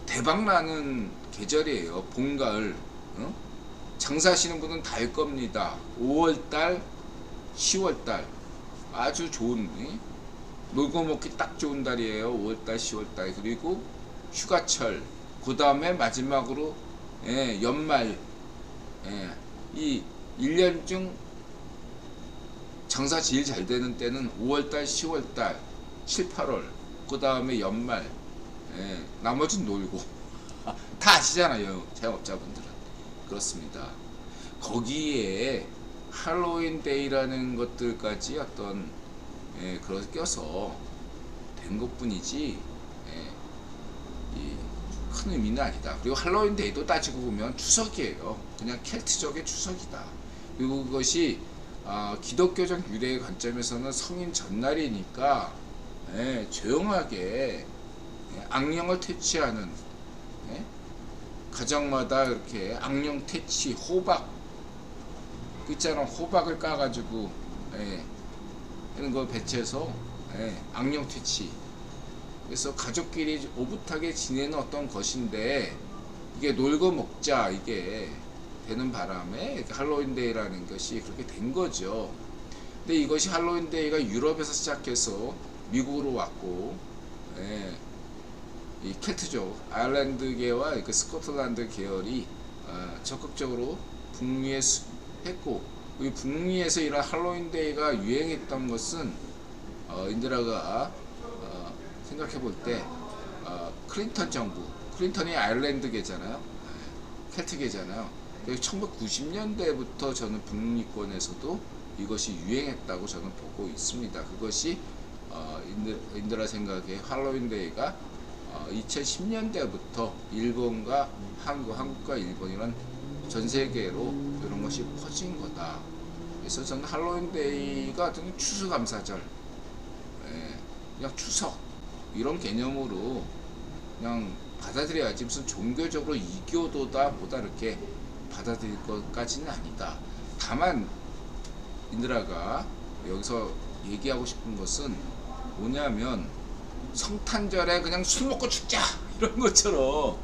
대박나는 계절이에요. 봄, 가을. 장사하시는 분은 다 알 겁니다. 5월달, 10월달 아주 좋은, 놀고 먹기 딱 좋은 달이에요. 5월달, 10월달. 그리고 휴가철, 그 다음에 마지막으로 연말, 이 1년 중 장사 제일 잘 되는 때는 5월달, 10월달, 7, 8월, 그 다음에 연말, 나머지는 놀고 다 아시잖아요, 자영업자분들은. 그렇습니다. 거기에 할로윈데이라는 것들까지 어떤 그걸 껴서 된 것뿐이지 큰 의미는 아니다. 그리고 할로윈 데이도 따지고 보면 추석이에요. 그냥 켈트족의 추석이다. 그리고 그것이 기독교적 유래의 관점에서는 성인 전날이니까 조용하게 악령을 퇴치하는 가정마다 이렇게 악령 퇴치 호박 그 있잖아, 호박을 까가지고 이런 거 배치해서 악령 퇴치. 그래서 가족끼리 오붓하게 지내는 어떤 것인데 이게 놀고 먹자 이게 되는 바람에 할로윈데이라는 것이 그렇게 된 거죠. 근데 이것이 할로윈데이가 유럽에서 시작해서 미국으로 왔고 이 켈트족 아일랜드계와 그 스코틀랜드 계열이 적극적으로 북미에 했고 이 북미에서 이런 할로윈데이가 유행했던 것은 인드라가 생각해 볼 때 클린턴 정부, 클린턴이 아일랜드계잖아요, 켈트계잖아요. 1990년대부터 저는 북미권에서도 이것이 유행했다고 저는 보고 있습니다. 그것이 인드라 생각에 할로윈데이가 2010년대부터 일본과 한국과 일본이란 전 세계로 이런 것이 퍼진 거다. 그래서 저는 할로윈데이가 추수감사절, 그냥 추석 이런 개념으로 그냥 받아들여야지 무슨 종교적으로 이교도다 보다 이렇게 받아들일 것까지는 아니다. 다만 인드라가 여기서 얘기하고 싶은 것은 뭐냐면 성탄절에 그냥 술 먹고 죽자 이런 것처럼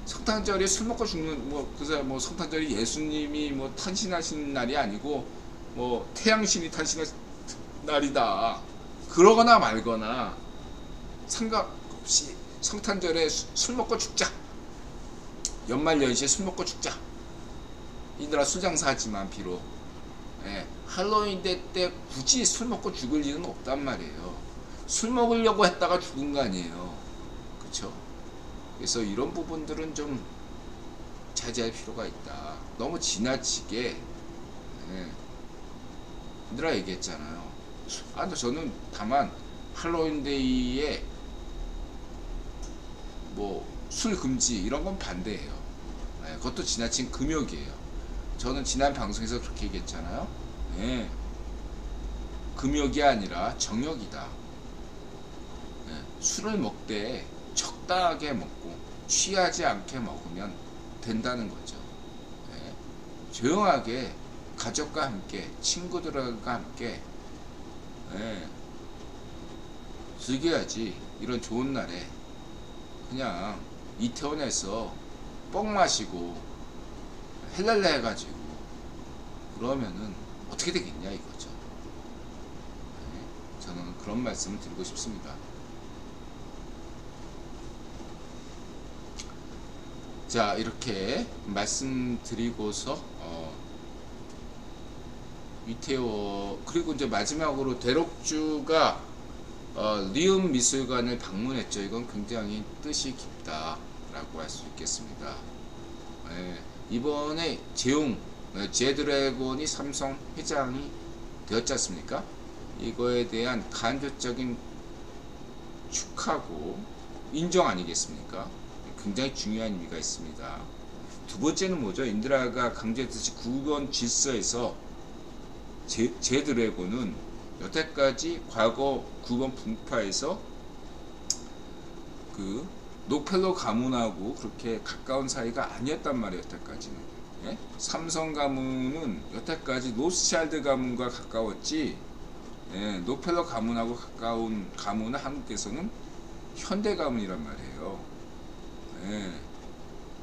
성탄절에 술 먹고 죽는 그래서 성탄절이 예수님이 탄신하신 날이 아니고 태양신이 탄신한 날이다. 그러거나 말거나 상관없이 성탄절에 술 먹고 죽자. 연말연시에 술 먹고 죽자. 인드라 술 장사하지만 비록 할로윈 때 굳이 술 먹고 죽을 일은 없단 말이에요. 술 먹으려고 했다가 죽은 거 아니에요. 그쵸? 그래서 이런 부분들은 좀 자제할 필요가 있다. 너무 지나치게 인드라 얘기했잖아요. 저는 다만 할로윈데이에 술 금지 이런 건 반대예요. 그것도 지나친 금욕이에요. 저는 지난 방송에서 그렇게 얘기했잖아요. 금욕이 아니라 정욕이다. 술을 먹되 적당하게 먹고 취하지 않게 먹으면 된다는 거죠. 조용하게 가족과 함께 친구들과 함께 즐겨야지. 이런 좋은 날에 그냥 이태원에서 뻥 마시고 헬랄라 해가지고 그러면은 어떻게 되겠냐 이거죠. 저는 그런 말씀을 드리고 싶습니다. 자, 이렇게 말씀드리고서 이태원 그리고 이제 마지막으로 대록주가 리움 미술관을 방문했죠. 이건 굉장히 뜻이 깊다라고 할 수 있겠습니다. 이번에 제드래곤이 삼성 회장이 되었지 않습니까? 이거에 대한 간접적인 축하고 인정 아니겠습니까? 굉장히 중요한 의미가 있습니다. 두 번째는 뭐죠? 인드라가 강조했듯이 9번 질서에서 제드래곤은 여태까지 과거 9번 분파에서 그 록펠러 가문하고 그렇게 가까운 사이가 아니었단 말이에요. 여태까지는. 삼성 가문은 여태까지 로스차일드 가문과 가까웠지 록펠러 가문하고 가까운 가문은 한국에서는 현대 가문이란 말이에요.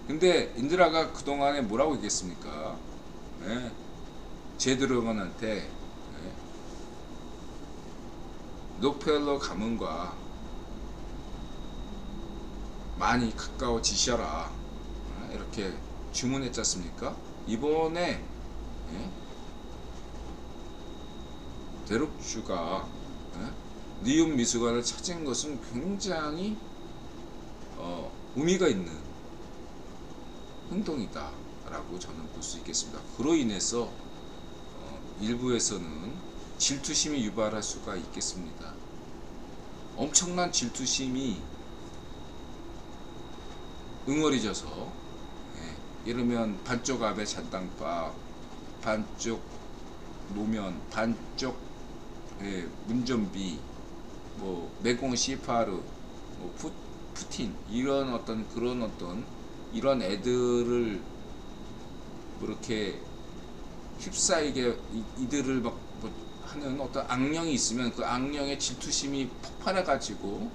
근데 인드라가 그동안에 뭐라고 얘기했습니까? 제드래곤한테 록펠러 가문과 많이 가까워지셔라 이렇게 주문했지 않습니까? 이번에 대록주가 리움 미술관을 찾은 것은 굉장히 의미가 있는 행동이다 라고 저는 볼 수 있겠습니다. 그로 인해서 일부에서는 질투심이 유발할 수가 있겠습니다. 엄청난 질투심이 응어리져서, 이러면 반쪽 앞에 잔당밥, 반쪽 노면, 반쪽 문전비, 뭐 내공 시파르, 뭐 푸틴, 이런 어떤 그런 어떤 이런 애들을 이렇게 휩싸이게 이들을 막 하는 어떤 악령이 있으면 그 악령의 질투심이 폭발해 가지고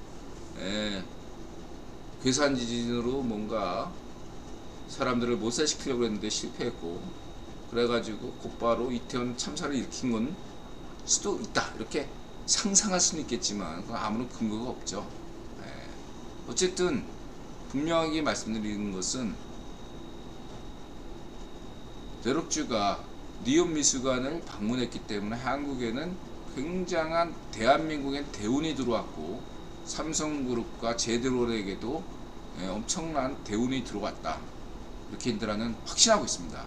괴산지진으로 뭔가 사람들을 몰살시키려고 했는데 실패했고, 그래가지고 곧바로 이태원 참사를 일으킨 건 수도 있다, 이렇게 상상할 수는 있겠지만 그건 아무런 근거가 없죠. 어쨌든 분명하게 말씀드리는 것은 대륙주가 뉴욕 미술관을 방문했기 때문에 한국에는 굉장한 대한민국엔 대운이 들어왔고, 삼성그룹과 제드롤에게도 엄청난 대운이 들어왔다, 이렇게 인들하는 확신하고 있습니다.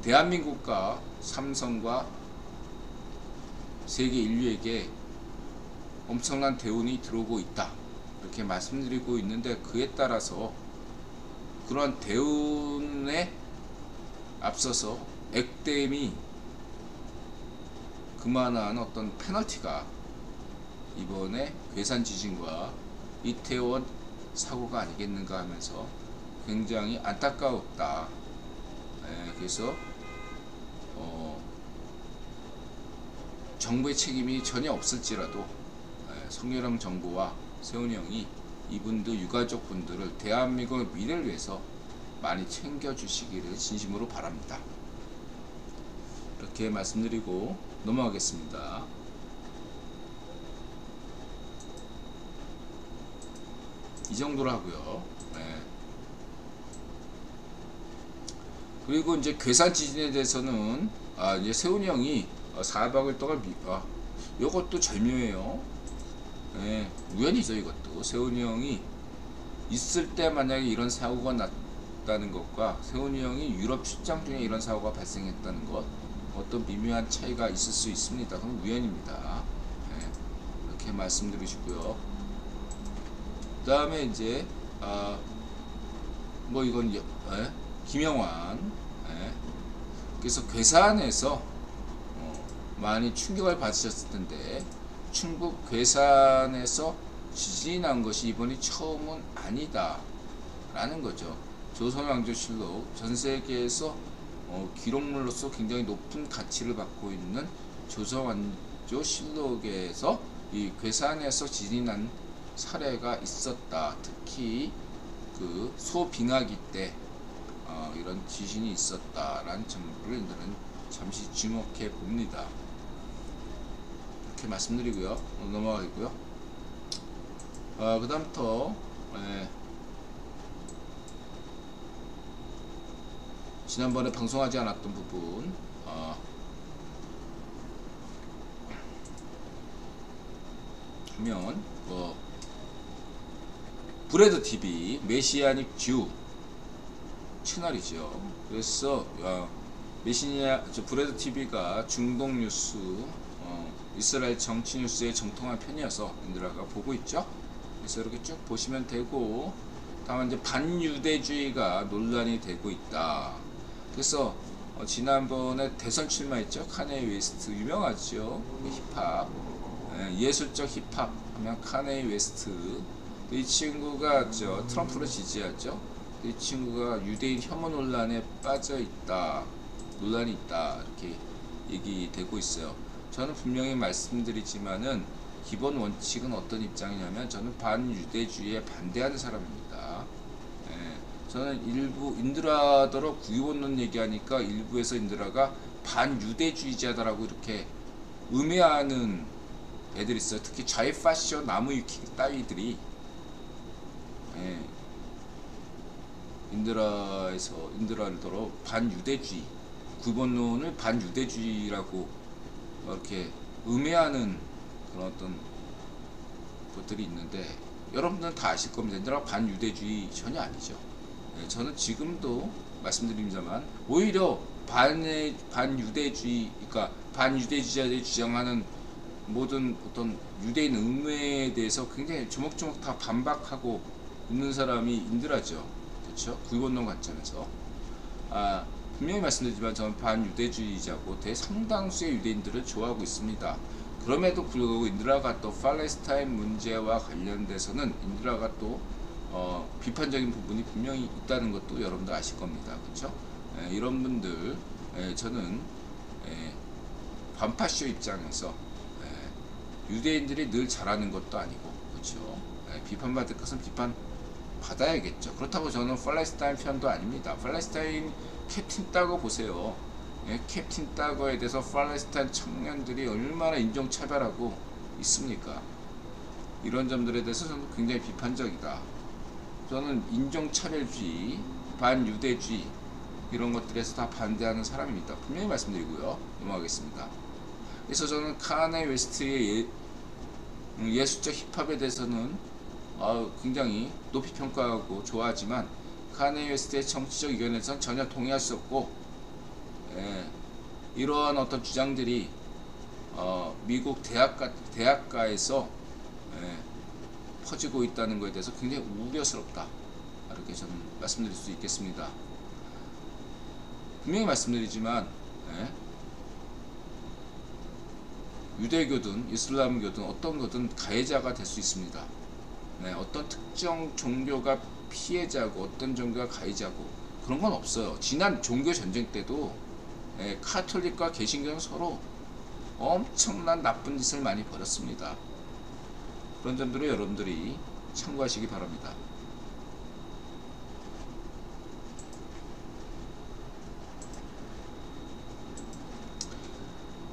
대한민국과 삼성과 세계 인류에게 엄청난 대운이 들어오고 있다, 이렇게 말씀드리고 있는데, 그에 따라서 그런 대운에 앞서서 액땜이 그만한 어떤 페널티가 이번에 괴산 지진과 이태원 사고가 아니겠는가 하면서 굉장히 안타까웠다. 그래서 정부의 책임이 전혀 없을지라도 성렬형 정부와 세훈이 형이 이분들 유가족 분들을 대한민국의 미래를 위해서 많이 챙겨주시기를 진심으로 바랍니다. 이렇게 말씀드리고 넘어가겠습니다. 이 정도로 하고요. 그리고 이제 괴산 지진에 대해서는 이제 세훈이 형이 4박을 동안 이것도 절묘해요. 우연이죠. 이것도 세훈이 형이 있을 때 만약에 이런 사고가 났다는 것과 세훈이 형이 유럽 출장 중에 이런 사고가 발생했다는 것, 어떤 미묘한 차이가 있을 수 있습니다. 그건 우연입니다. 이렇게 말씀드리시고요. 그 다음에 이제 뭐 이건 김영환, 그래서 괴산에서 많이 충격을 받으셨을 텐데, 충북 괴산에서 지진이 난 것이 이번이 처음은 아니다 라는 거죠. 조선왕조실록, 전세계에서 기록물로서 굉장히 높은 가치를 받고 있는 조선왕조실록에서 이 괴산에서 지진이 난 사례가 있었다. 특히 그 소빙하기 때 이런 지진이 있었다라는 정보를 저는 잠시 주목해 봅니다. 이렇게 말씀드리고요. 넘어가겠고요. 그 다음부터 지난번에 방송하지 않았던 부분, 하면 브레드 TV 메시아닉 주 채널이죠. 그래서 브레드 TV가 중동 뉴스, 이스라엘 정치 뉴스의 정통한 편이어서 인드라가 보고 있죠. 그래서 이렇게 쭉 보시면 되고, 다만 이제 반유대주의가 논란이 되고 있다. 그래서 지난번에 대선 출마했죠. 카네 웨스트, 유명하죠. 힙합, 예술적 힙합 하면 카네 웨스트. 이 친구가 트럼프를 지지하죠. 이 친구가 유대인 혐오 논란에 빠져 있다, 논란이 있다, 이렇게 얘기되고 있어요. 저는 분명히 말씀드리지만은 기본 원칙은 어떤 입장이냐면, 저는 반유대주의에 반대하는 사람입니다. 저는 일부 인드라더러 구유원론 얘기하니까 일부에서 인드라가 반유대주의자다라고 이렇게 음해하는 애들이 있어요. 특히 좌이파쇼 나무위키 따위들이 인드라더러 반유대주의, 구유원론을 반유대주의라고 이렇게 음해하는 그런 어떤 것들이 있는데, 여러분들은 다 아실 겁니다. 인드라가 반유대주의 전혀 아니죠. 저는 지금도 말씀드립니다만, 오히려 반유대주의, 그러니까 반유대주의자들이 주장하는 모든 어떤 유대인 음해에 대해서 굉장히 조목조목 다 반박하고 있는 사람이 인드라죠. 그렇죠? 구원론 관점에서. 분명히 말씀드리지만 저는 반유대주의자고 대상당수의 유대인들을 좋아하고 있습니다. 그럼에도 불구하고 인드라가 또 팔레스타인 문제와 관련돼서는 인드라가 또 비판적인 부분이 분명히 있다는 것도 여러분들 아실 겁니다. 그렇죠? 이런 분들 저는 반파쇼 입장에서 유대인들이 늘 잘하는 것도 아니고 그렇죠? 비판받을 것은 비판 받아야겠죠. 그렇다고 저는 팔레스타인 편도 아닙니다. 팔레스타인 캡틴 따거 보세요. 캡틴 따거에 대해서 팔레스타인 청년들이 얼마나 인종차별하고 있습니까? 이런 점들에 대해서 저는 굉장히 비판적이다. 저는 인종차별주의, 반유대주의 이런 것들에서 다 반대하는 사람입니다. 분명히 말씀드리고요. 넘어가겠습니다. 그래서 저는 카네 웨스트의 예술적 힙합에 대해서는 굉장히 높이 평가하고 좋아하지만 카네 웨스트의 정치적 의견에서는 전혀 동의할 수 없고 이러한 어떤 주장들이 미국 대학가에서 퍼지고 있다는 것에 대해서 굉장히 우려스럽다. 이렇게 저는 말씀드릴 수 있겠습니다. 분명히 말씀드리지만 유대교든 이슬람교든 어떤 거든 가해자가 될 수 있습니다. 어떤 특정 종교가 피해자고 어떤 종교가 가해자고 그런 건 없어요. 지난 종교 전쟁 때도 카톨릭과 개신교는 서로 엄청난 나쁜 짓을 많이 벌였습니다. 그런 점들을 여러분들이 참고하시기 바랍니다.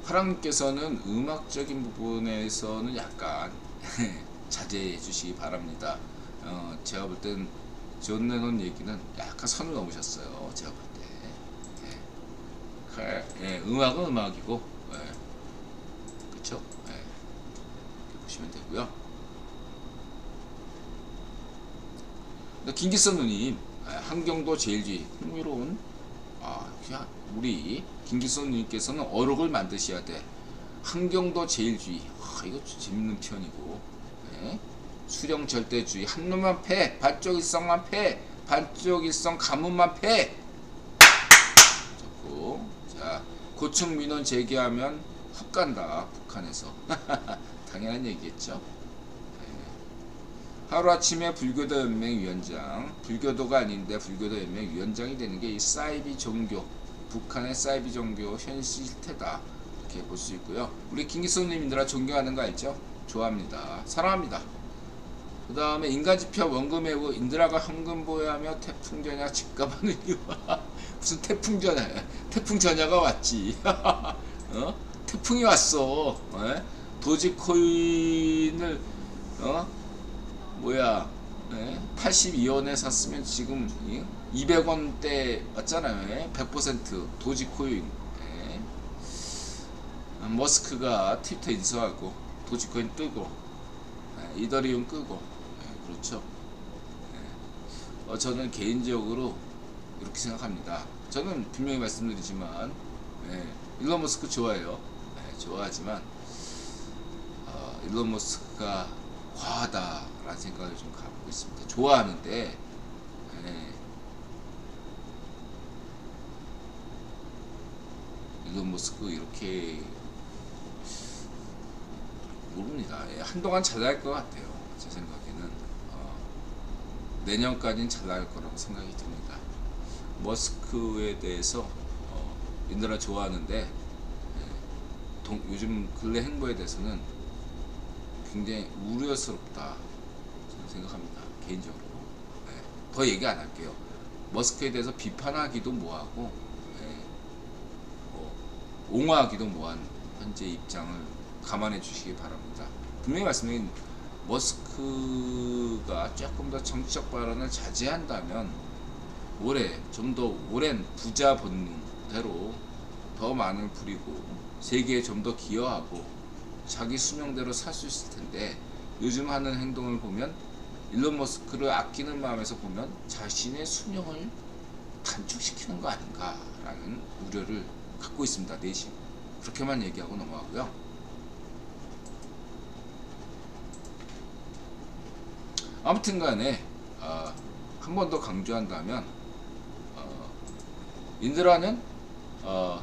파랑님께서는 음악적인 부분에서는 약간 자제해 주시기 바랍니다. 제가 볼 땐 존 레논 얘기는 약간 선을 넘으셨어요. 제가 볼 때. 음악은 음악이고, 그쵸? 이렇게 보시면 되고요. 김기선 누님, 한경도 제일주의, 흥미로운, 우리 김기선 누님께서는 어록을 만드셔야 돼. 한경도 제일주의, 이거 재밌는 표현이고, 수령 절대주의, 한 놈만 패, 반쪽 일성만 패, 반쪽 일성 가문만 패. 좋고, 자, 고층 민원 제기하면 훅 간다, 북한에서. 당연한 얘기겠죠. 하루아침에 불교도연맹위원장, 불교도가 아닌데 불교도연맹위원장이 되는 게 이 사이비 종교, 북한의 사이비 종교 현실태다. 이렇게 볼 수 있고요. 우리 김기선님들아 존경하는 거 알죠? 좋아합니다. 사랑합니다. 그 다음에 인간지표 원금 회부 인드라가 현금 보유하며 태풍전야 집값하는 이유와 무슨 태풍전야가 왔지. 태풍이 왔어. 도지코인을 82원에 샀으면 지금 200원대 왔잖아요. 100% 도지코인. 머스크가 트위터 인수하고 도지코인 끄고 이더리움 끄고 그렇죠. 저는 개인적으로 이렇게 생각합니다. 저는 분명히 말씀드리지만 일론 머스크 좋아해요. 좋아하지만 일론 머스크가 과하다라는 생각을 좀 갖고 있습니다. 좋아하는데 일론 머스크 이렇게 모릅니다. 한동안 잘 나갈 것 같아요. 제 생각에는 내년까지는 잘 나갈 거라고 생각이 듭니다. 머스크에 대해서 인드라 좋아하는데 요즘 근래 행보에 대해서는 굉장히 우려스럽다 저는 생각합니다. 개인적으로. 더 얘기 안 할게요. 머스크에 대해서 비판하기도 뭐하고 옹호하기도 뭐한 현재 입장을 감안해 주시기 바랍니다. 분명히 말씀드린 머스크가 조금 더 정치적 발언을 자제한다면 올해 좀 더 오랜 부자 본능대로 더 많은 부리고 세계에 좀 더 기여하고 자기 수명대로 살 수 있을 텐데 요즘 하는 행동을 보면 일론 머스크를 아끼는 마음에서 보면 자신의 수명을 단축시키는 거 아닌가라는 우려를 갖고 있습니다. 내심 그렇게만 얘기하고 넘어가고요. 아무튼 간에 한 번 더 강조한다면 인드라는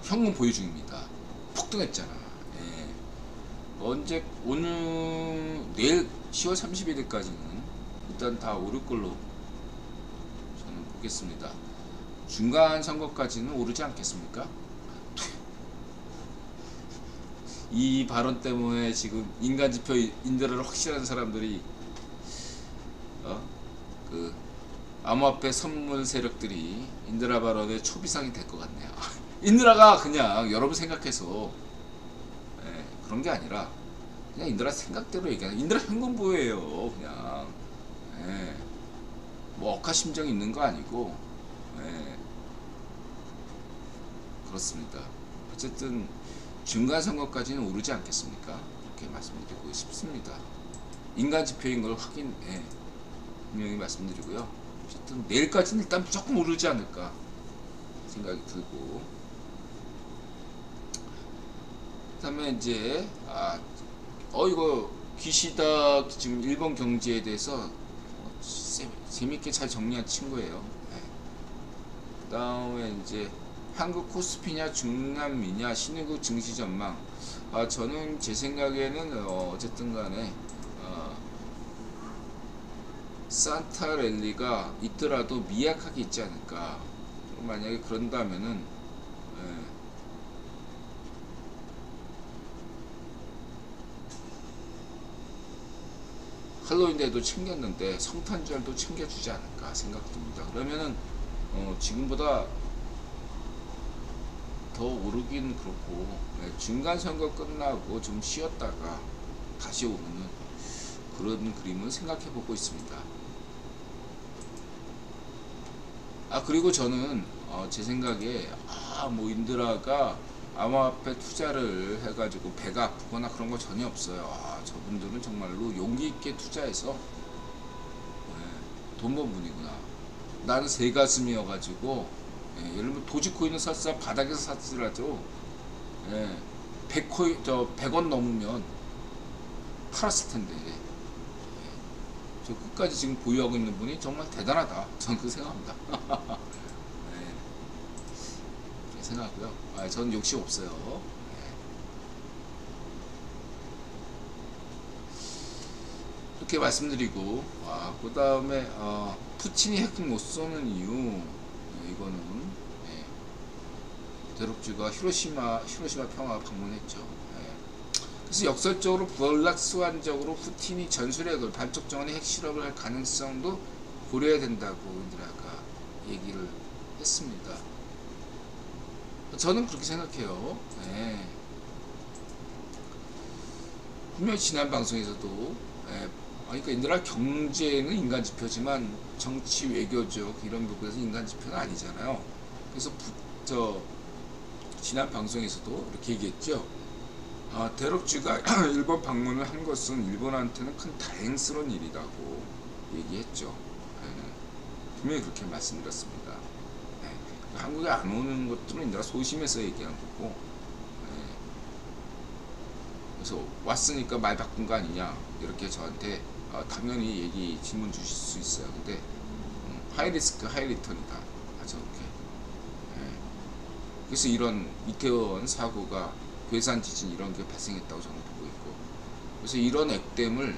현금 보유 중입니다. 폭등했잖아. 예. 언제 오늘 내일 10월 31일까지는 일단 다 오를 걸로 저는 보겠습니다. 중간 선거까지는 오르지 않겠습니까? 이 발언 때문에 지금 인간지표 인드라를 확실한 사람들이 그 암호화폐 선물 세력들이 인드라 발언의 초비상이 될 것 같네요. 인드라가 그냥 여러분 생각해서 그런 게 아니라 그냥 인드라 생각대로 얘기하는, 인드라 현금 보유예요. 그냥 뭐 억하심정이 있는 거 아니고 그렇습니다. 어쨌든 중간 선거까지는 오르지 않겠습니까? 이렇게 말씀드리고 싶습니다. 인간 지표인 걸 분명히 말씀드리고요. 어쨌든 내일까지는 일단 조금 오르지 않을까 생각이 들고, 그다음에 이제 이거 기시다 지금 일본 경제에 대해서 재밌게 잘 정리한 친구예요. 그다음에 이제 한국 코스피냐 중남미냐 신흥국 증시 전망. 저는 제 생각에는 어쨌든 간에 산타 랠리가 있더라도 미약하게 있지 않을까. 만약에 그런다면은 할로윈데이도 챙겼는데 성탄절도 챙겨주지 않을까 생각됩니다. 그러면은 지금보다 더 오르긴 그렇고 중간 선거 끝나고 좀 쉬었다가 다시 오르는 그런 그림을 생각해 보고 있습니다. 그리고 저는 제 생각에 뭐 인드라가 암호화폐 투자를 해가지고 배가 아프거나 그런 거 전혀 없어요. 저분들은 정말로 용기 있게 투자해서 돈 번 분이구나. 나는 새 가슴이어가지고 예를 들면 도지코인을 샀어, 바닥에서 샀더라도 100원 넘으면 팔았을 텐데 저 끝까지 지금 보유하고 있는 분이 정말 대단하다. 저는 그렇게 생각합니다. 그렇게 생각하고요. 저는 욕심 없어요. 이렇게 말씀드리고, 그 다음에 푸틴이 핵 못 쏘는 이유, 이거는 대륙주가 히로시마 평화 방문했죠. 그래서 역설적으로 불락수완적으로 푸틴이 전술핵을 단적 정원의 핵실험을 할 가능성도 고려해야 된다고 인드라가 얘기를 했습니다. 저는 그렇게 생각해요. 분명히 지난 방송에서도 그러니까 인드라 경제는 인간 지표지만 정치 외교적 이런 부분에서 인간 지표는 아니잖아요. 그래서 지난 방송에서도 이렇게 얘기했죠. 대륙주가 일본 방문을 한 것은 일본한테는 큰 다행스러운 일이라고 얘기했죠. 분명히 그렇게 말씀드렸습니다. 한국에 안 오는 것들은 인드라 소심해서 얘기한 거고, 그래서 왔으니까 말 바꾼 거 아니냐 이렇게 저한테 당연히 질문 주실 수 있어요. 근데 하이리스크 하이리턴이다 하죠. 이렇게. 그래서 이런 이태원 사고가 괴산 지진 이런 게 발생했다고 저는 보고 있고, 그래서 이런 액땜을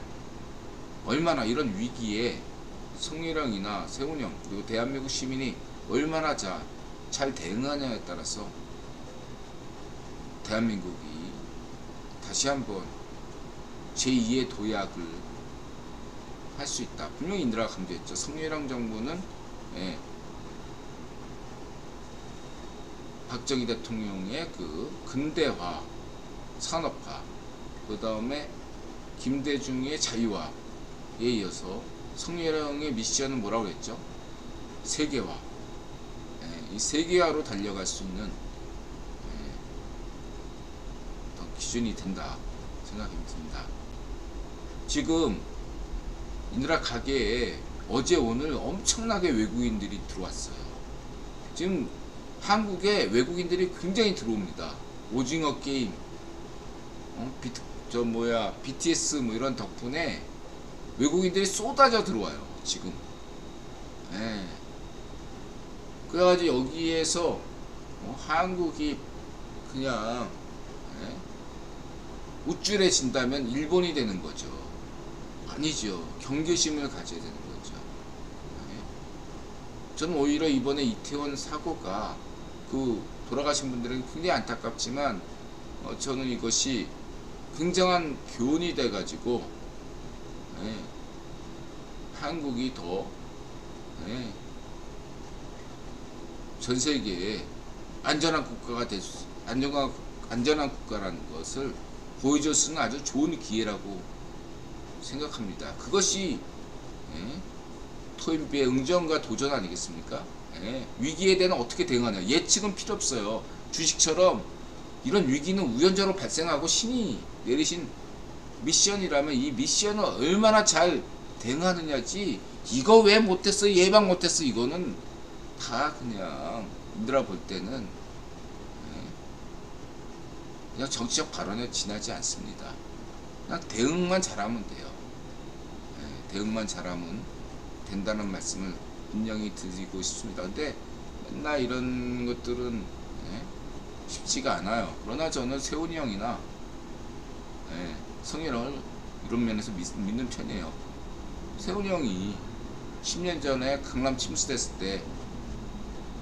얼마나 이런 위기에 성일형이나 세훈형 그리고 대한민국 시민이 얼마나 잘 대응하냐에 따라서 대한민국이 다시 한번 제2의 도약을 할 수 있다. 분명히 인드라가 강조했죠. 성일형 정부는 박정희 대통령의 그 근대화, 산업화, 그 다음에 김대중의 자유화에 이어서 성일형의 미션은 뭐라고 했죠? 세계화. 이 세계화로 달려갈 수 있는 기준이 된다 생각이 듭니다. 지금 인드라 가게에 어제 오늘 엄청나게 외국인들이 들어왔어요. 지금 한국에 외국인들이 굉장히 들어옵니다. 오징어 게임, BTS 뭐 이런 덕분에 외국인들이 쏟아져 들어와요 지금. 예. 그래가지고 여기에서 한국이 그냥 우쭐해진다면 일본이 되는 거죠. 아니죠. 경계심을 가져야 되는 거죠. 저는 오히려 이번에 이태원 사고가 그 돌아가신 분들에게 굉장히 안타깝지만 저는 이것이 굉장한 교훈이 돼가지고 한국이 더 전 세계에 안전한 국가가 될 수, 안전한 국가라는 것을 보여줄 수 있는 아주 좋은 기회라고 생각합니다. 그것이 토인비의 응전과 도전 아니겠습니까? 위기에 대한 어떻게 대응하냐. 예측은 필요 없어요. 주식처럼 이런 위기는 우연적으로 발생하고 신이 내리신 미션이라면 이 미션을 얼마나 잘 대응하느냐지, 이거 왜 못했어, 예방 못했어, 이거는 다 그냥 인들아 볼 때는 그냥 정치적 발언에 지나지 않습니다. 그냥 대응만 잘하면 돼요. 대응만 잘하면 된다는 말씀을 분명히 드리고 싶습니다. 근데 맨날 이런 것들은 쉽지가 않아요. 그러나 저는 세훈이 형이나 성현을 이런 면에서 믿는 편이에요. 세훈이 형이 10년 전에 강남 침수됐을 때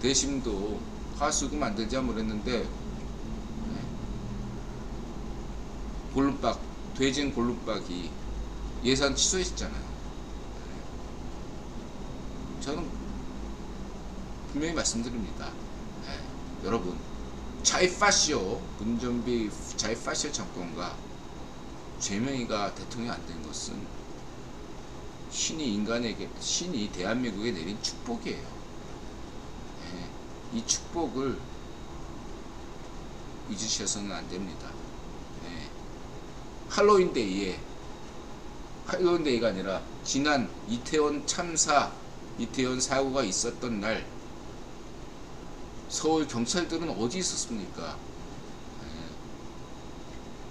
대심도 하수구 만들자 그랬는데 볼룸박, 돼진 볼룸박이 예산 취소했잖아요. 저는 분명히 말씀드립니다. 여러분, 자이파시오 문전비 자이파시오 정권과 최명희가 대통령이 안 된 것은 신이 대한민국에 내린 축복이에요. 이 축복을 잊으셔서는 안 됩니다. 할로윈데이가 아니라 지난 이태원 참사, 이태원 사고가 있었던 날 서울 경찰들은 어디 있었습니까?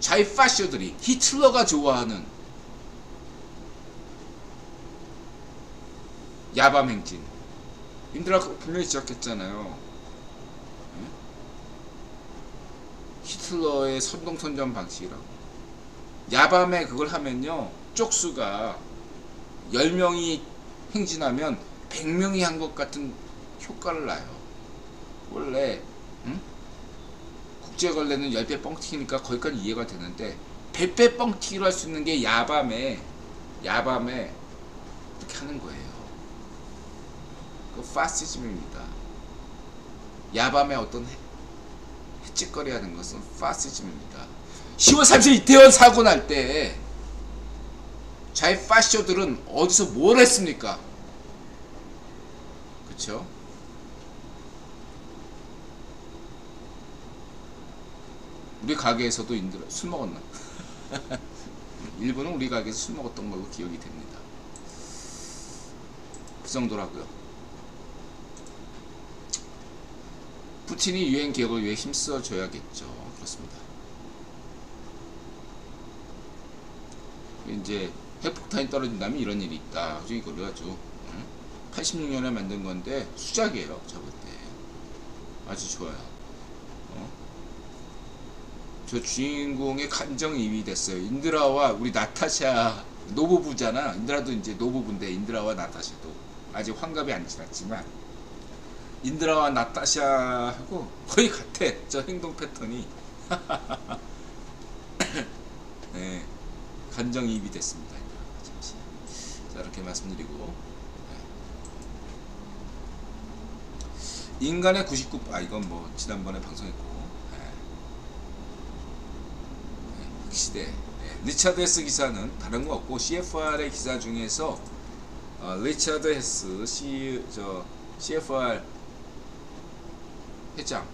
자이파쇼들이, 히틀러가 좋아하는 야밤 행진, 인들아 분명히 지적했잖아요. 히틀러의 선동선전 방식이라고. 야밤에 그걸 하면요, 쪽수가 10명이 행진하면 100명이 한 것 같은 효과를 나요. 원래 국제걸레는 10배 뻥튀기니까 거기까지 이해가 되는데 100배 뻥튀기로 할 수 있는 게 야밤에 이렇게 하는 거예요. 그 파시즘입니다. 야밤에 어떤 het짓거리 하는 것은 파시즘입니다. 10월 30일 이태원 사고 날 때 자이파쇼들은 어디서 뭘 했습니까? 그쵸? 우리 가게에서도 술 먹었나? 일본은 우리 가게에서 술 먹었던 걸로 기억이 됩니다. 그 정도라고요. 푸틴이 유엔 개혁을 위해 힘써줘야겠죠. 그렇습니다. 이제 핵폭탄이 떨어진다면 이런 일이 있다. 아주 이거를 아주 86년에 만든 건데 수작이에요. 잡을 때 아주 좋아요. 저 주인공의 감정이입이 됐어요. 인드라와 우리 나타샤 노부부잖아. 인드라도 이제 노부부인데 인드라와 나타샤도 아직 환갑이 안 지났지만 인드라와 나타샤하고 거의 같아. 저 행동 패턴이. 네, 감정이입이 됐습니다. 잠시. 자, 이렇게 말씀드리고 인간의 99, 이건 뭐 지난번에 방송했고 시대. 리차드 헤스 기사는 다른 거 없고 CFR의 기사 중에서 리차드 헤스 CFR 회장,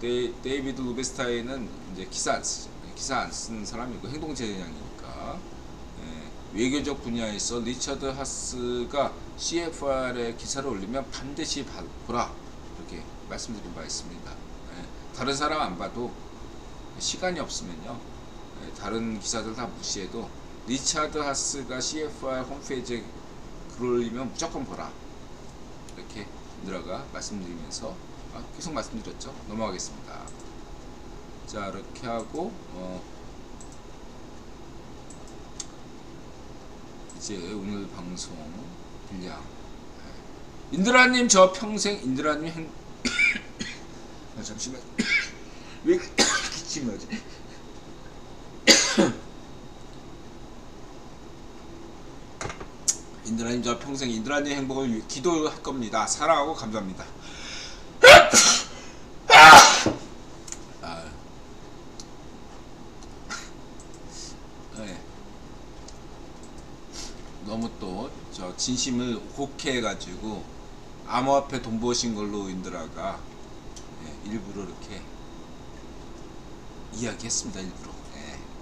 데이비드 루베스타인은 이제 기사 안 쓴 사람이고 행동제장이니까 외교적 분야에서 리차드 하스가 CFR에 기사를 올리면 반드시 보라, 이렇게 말씀드린 바 있습니다. 다른 사람 안 봐도 시간이 없으면요, 다른 기사들 다 무시해도 리차드 하스가 CFR 홈페이지에 글 올리면 무조건 보라. 이렇게 인드라가 말씀드리면서 계속 말씀드렸죠. 넘어가겠습니다. 자, 이렇게 하고 이제 오늘 방송 분량. 인드라님 저 평생 인드라님 잠시만. 왜 기침하지? 인드라님 저 평생 인드라님 행복을 위해 기도할 겁니다. 사랑하고 감사합니다. 네. 너무 또 저 진심을 곡해해가지고 암호화폐 돈 버신 걸로 인드라가 일부러 이렇게 이야기했습니다. 일부러.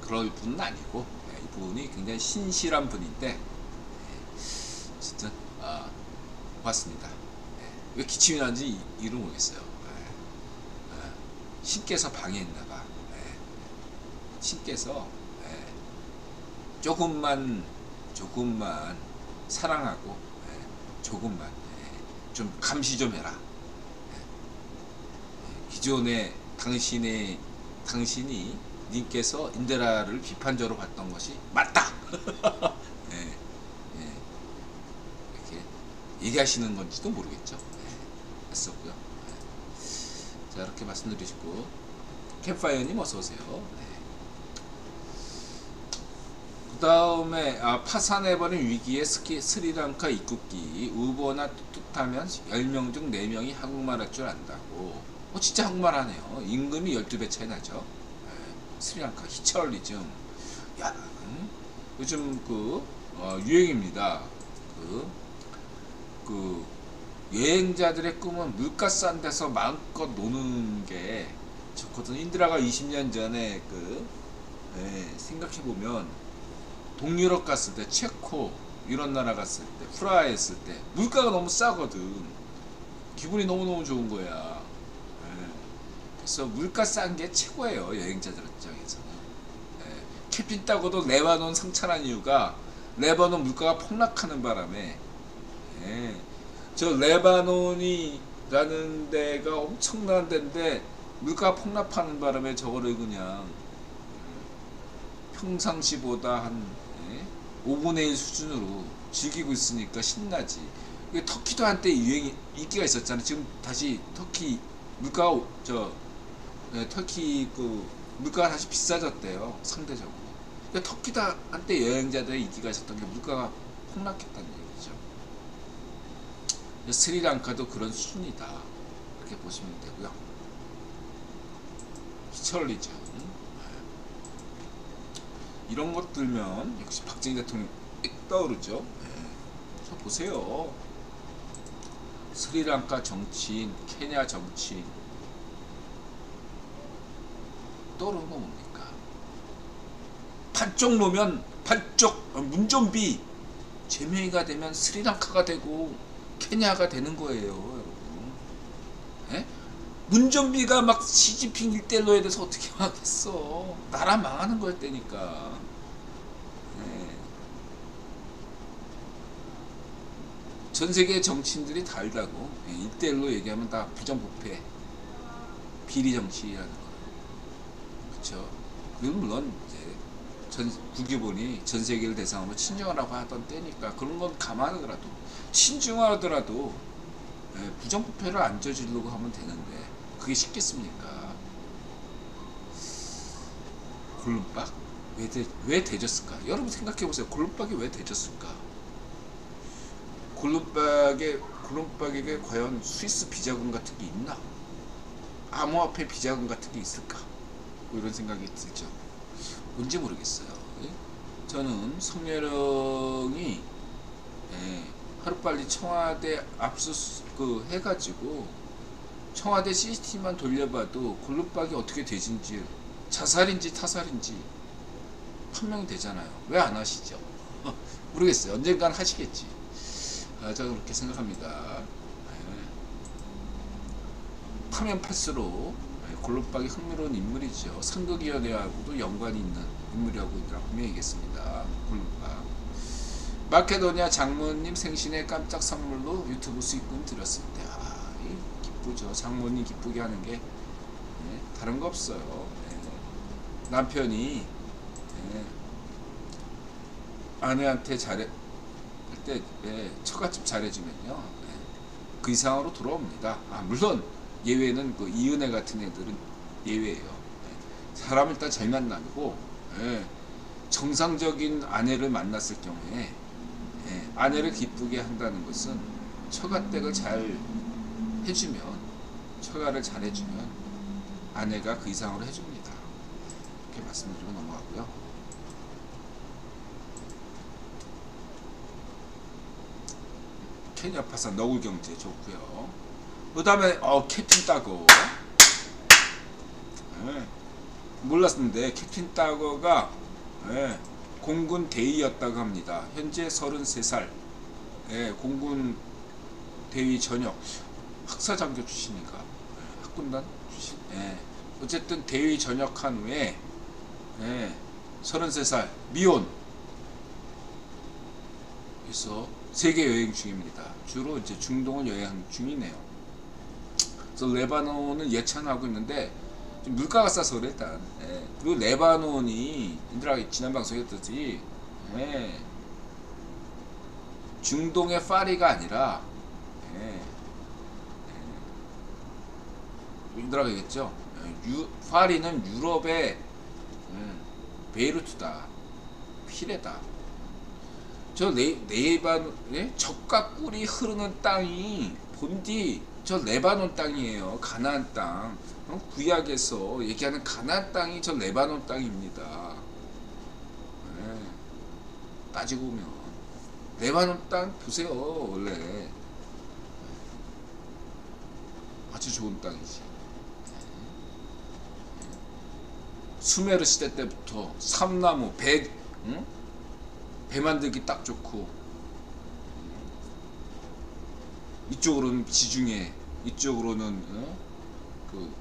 그럴 분은 아니고 이분이 굉장히 신실한 분인데 진짜 고맙습니다. 왜 기침이 나는지 이유를 모르겠어요. 신께서 방해했나봐. 신께서 조금만 사랑하고 조금만 좀 감시 좀 해라. 기존에 당신이 님께서 인드라를 비판적으로 봤던 것이 맞다. 이렇게 얘기하시는 건지도 모르겠죠. 했었고요. 자, 이렇게 말씀드리시고 캠파이어님 어서 오세요. 그 다음에 파산해버린 위기의 스리랑카 입국기 우버나 뚝뚝하면 10명 중 4명이 한국말 할 줄 안다고. 진짜 한국말 하네요. 임금이 12배 차이 나죠. 스리랑카 히철리즘. 야, 요즘 유행입니다. 여행자들의 꿈은 물가 싼 데서 마음껏 노는 게 좋거든. 인드라가 20년 전에 생각해보면 동유럽 갔을 때, 체코 이런 나라 갔을 때, 프라하에 있을 때 물가가 너무 싸거든. 기분이 너무너무 좋은 거야. 그래서 물가 싼 게 최고예요. 여행자들 입장에서는. 캠핑 따고도 레바논 상찬한 이유가 레바논 물가가 폭락하는 바람에 저 레바논이라는 데가 엄청난 데인데 물가가 폭락하는 바람에 저거를 그냥 평상시보다 한 5분의 1 수준으로 즐기고 있으니까 신나지. 터키도 한때 유행이 인기가 있었잖아. 지금 다시 터키 물가가 터키 물가가 다시 비싸졌대요. 상대적으로. 그러니까 터키도 한때 여행자들의 인기가 있었던 게 물가가 폭락했다는 얘기죠. 스리랑카도 그런 수준이다. 이렇게 보시면 되고요. 히철리즘. 이런 것들면 역시 박정희 대통령이 떠오르죠. 자, 보세요. 스리랑카 정치인, 케냐 정치인 떠오르는 건 뭡니까? 반쪽 놓으면 문좀비 제명이가 되면 스리랑카가 되고 케냐가 되는 거예요, 여러분. 문좀비가 막 시진핑 일대일로에 대해서 어떻게 하겠어? 나라 망하는 거였다니까. 전 세계 정치인들이 다 알다고. 일대일로 얘기하면 다 부정부패, 비리 정치라는 거. 그렇죠. 그건 물론 이제 국유본이 전 세계를 대상으로 친중하라고 하던 때니까 그런 건 감안하더라도 친중하더라도 부정부패를 안 저지르려고 하면 되는데 그게 쉽겠습니까? 골룸박? 왜 대졌을까? 여러분 생각해보세요. 골룸박이 왜 대졌을까? 골룸박에게 과연 스위스 비자금 같은 게 있나? 암호화폐 비자금 같은 게 있을까? 뭐 이런 생각이 들죠. 뭔지 모르겠어요. 저는 성렬영이 하루빨리 청와대 해가지고 청와대 CCTV만 돌려봐도 골룸박이 어떻게 되진지, 자살인지 타살인지 판명이 되잖아요. 왜 안 하시죠? 모르겠어요. 언젠간 하시겠지. 저는 그렇게 생각합니다. 파면 팔수록 골룸박이 흥미로운 인물이죠. 상극위원회하고도 연관이 있는 인물이라고 분명히 얘기했습니다. 마케도니아 장모님 생신에 깜짝 선물로 유튜브 수익금 드렸습니다. 기쁘죠. 장모님 기쁘게 하는 게 다른 거 없어요. 남편이 아내한테 잘할 때 처갓집 잘해주면요 그 이상으로 돌아옵니다. 물론 예외는 그 이은혜 같은 애들은 예외예요. 사람을 일단 잘 만나고 정상적인 아내를 만났을 경우에 아내를 기쁘게 한다는 것은 처가댁을 잘 해주면, 처가를 잘 해주면 아내가 그 이상으로 해줍니다. 이렇게 말씀드리고 넘어가고요. 케냐 파산 너굴경제 좋고요. 그 다음에 캡틴 따거 몰랐는데 캡틴 따거가 공군 대위였다고 합니다. 현재 33살 공군 대위 전역 학사장교 출신인가 학군단 출신 어쨌든 대위 전역한 후에 33살 미혼 그래서 세계 여행 중입니다. 주로 이제 중동을 여행 중이네요. 그래서 레바논은 예찬하고 있는데 좀 물가가 싸서 그래 일단. 그리고 레바논이 인들아 지난 방송에 했듯이 중동의 파리가 아니라 인들아가 얘기했죠. 파리는 유럽의 베이루트다, 피레다. 저 레바논 적과 꿀이 흐르는 땅이 본디 저 레바논 땅이에요. 가나안 땅. 구약에서 얘기하는 가나안 땅이 저 레바논 땅입니다. 따지고 보면 레바논 땅 보세요. 원래 아주 좋은 땅이지. 수메르 시대 때부터 삼나무, 배 만들기 딱 좋고, 이쪽으로는 지중해, 이쪽으로는 그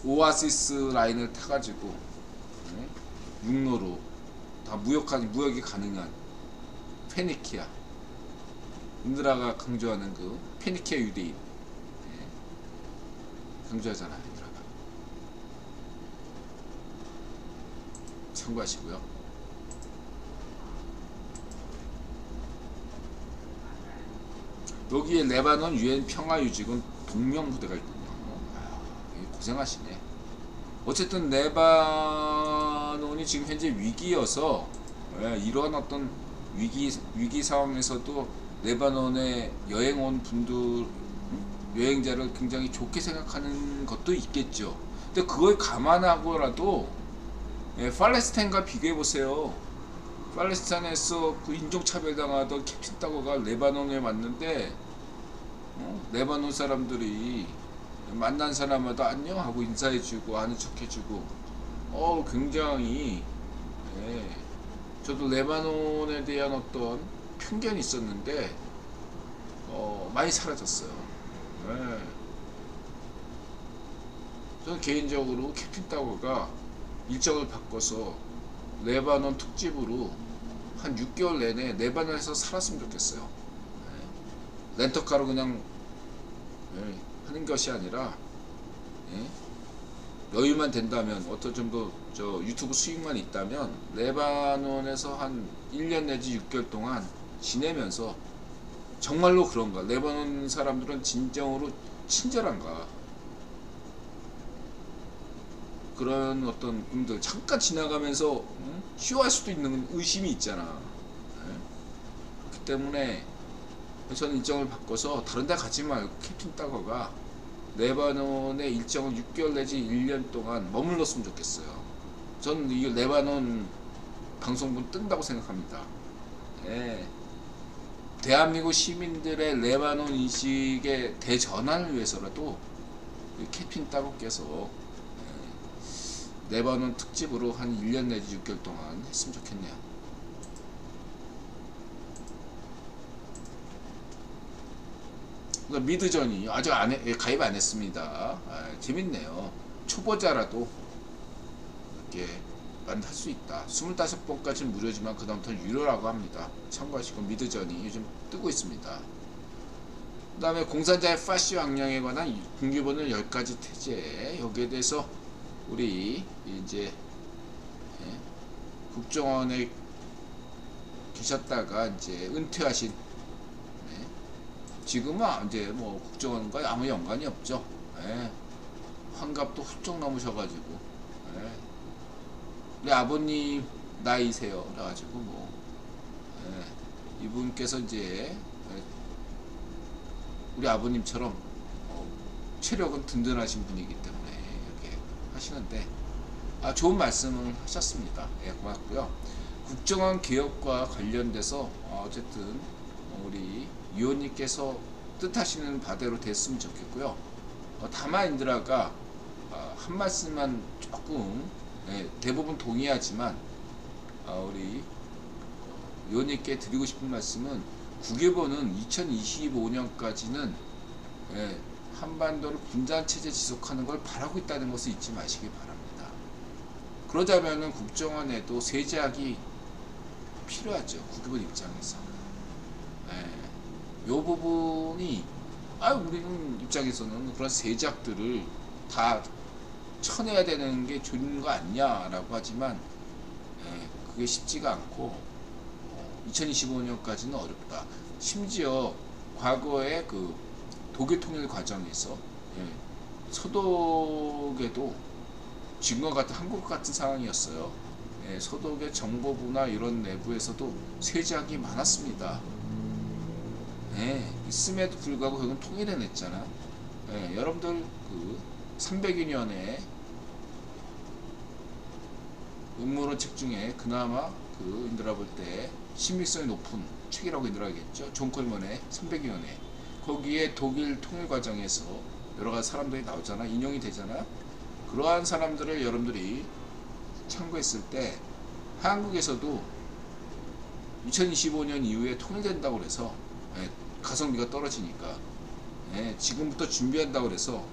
오아시스 라인을 타가지고 육로로 다 무역이 가능한 페니키아, 인드라가 강조하는 그 페니키아 유대인 강조하잖아. 인드라가 참고하시고요. 여기에 레바논 유엔 평화유지군 동명부대가 있군요. 고생하시네. 어쨌든 레바논이 지금 현재 위기여서 이러한 어떤 위기 상황에서도 레바논에 여행 온 분들, 여행자를 굉장히 좋게 생각하는 것도 있겠죠. 근데 그걸 감안하고라도 팔레스타인과 비교해 보세요. 팔레스타인에서 그 인종차별 당하던 캡틴 따거가 레바논에 왔는데 레바논 사람들이 만난 사람마다 안녕하고 인사해주고 아는 척해주고 굉장히 저도 레바논에 대한 어떤 편견이 있었는데 많이 사라졌어요. 저는 개인적으로 캡틴 따거가 일정을 바꿔서 레바논 특집으로 한 6개월 내내 레바논에서 살았으면 좋겠어요. 렌터카로 그냥 하는 것이 아니라 여유만 된다면, 어떤 정도 저 유튜브 수익만 있다면 레바논에서 한 1년 내지 6개월 동안 지내면서, 정말로 그런가, 레바논 사람들은 진정으로 친절한가, 그런 어떤 분들 잠깐 지나가면서 쉬워할 수도 있는 의심이 있잖아. 그렇기 때문에 저는 일정을 바꿔서 다른 데 가지 말고 캡틴 따거가 레바논에 일정을 6개월 내지 1년 동안 머물렀으면 좋겠어요. 저는 이 레바논 방송분 뜬다고 생각합니다. 대한민국 시민들의 레바논 인식의 대전환을 위해서라도 캡틴 따거께서 레바논 특집으로 한 1년 내지 6개월 동안 했으면 좋겠네요. 미드전이 아직 가입 안 했습니다. 재밌네요. 초보자라도 이렇게 할 수 있다. 25번까지는 무료지만 그 다음부터는 유료라고 합니다. 참고하시고 미드전이 요즘 뜨고 있습니다. 그 다음에 공산자의 파시 왕량에 관한 분기본을 10가지 태제, 여기에 대해서 우리 이제 국정원에 계셨다가 이제 은퇴하신, 지금은 이제 뭐 국정원과 아무 연관이 없죠. 환갑도 훌쩍 넘으셔가지고, 우리 아버님 나이세요. 그래가지고 뭐 이분께서 이제 우리 아버님처럼 체력은 든든하신 분이기 때문에 이렇게 하시는데, 좋은 말씀을 하셨습니다. 고맙고요. 국정원 개혁과 관련돼서 어쨌든 우리 위원님께서 뜻하시는 바대로 됐으면 좋겠고요. 다만 인드라가 한 말씀만 조금, 대부분 동의하지만 우리 위원님께 드리고 싶은 말씀은, 국외본은 2025년까지는 한반도를 분단체제 지속하는 걸 바라고 있다는 것을 잊지 마시기 바랍니다. 그러자면은 국정원에도 세제약이 필요하죠. 국외본 입장에서. 이 부분이, 우리는 입장에서는 그런 세제약들을 다 쳐내야 되는 게 좋은 거 아니냐라고 하지만, 그게 쉽지가 않고 2025년까지는 어렵다. 심지어 과거에 그 독일 통일 과정에서 서독에도 지금과 같은 한국 같은 상황이었어요. 서독의 정보부나 이런 내부에서도 세제약이 많았습니다. 있음에도 불구하고 그건 통일해냈잖아. 여러분들 그 300여 년의 음모론 책 중에 그나마 그 인들아 볼 때 신빙성이 높은 책이라고 인들하겠죠. 존 콜먼의 300여 년에, 거기에 독일 통일 과정에서 여러 가지 사람들이 나오잖아. 인용이 되잖아. 그러한 사람들을 여러분들이 참고했을 때 한국에서도 2025년 이후에 통일된다고 그래서 가성비가 떨어지니까 지금부터 준비한다고 그래서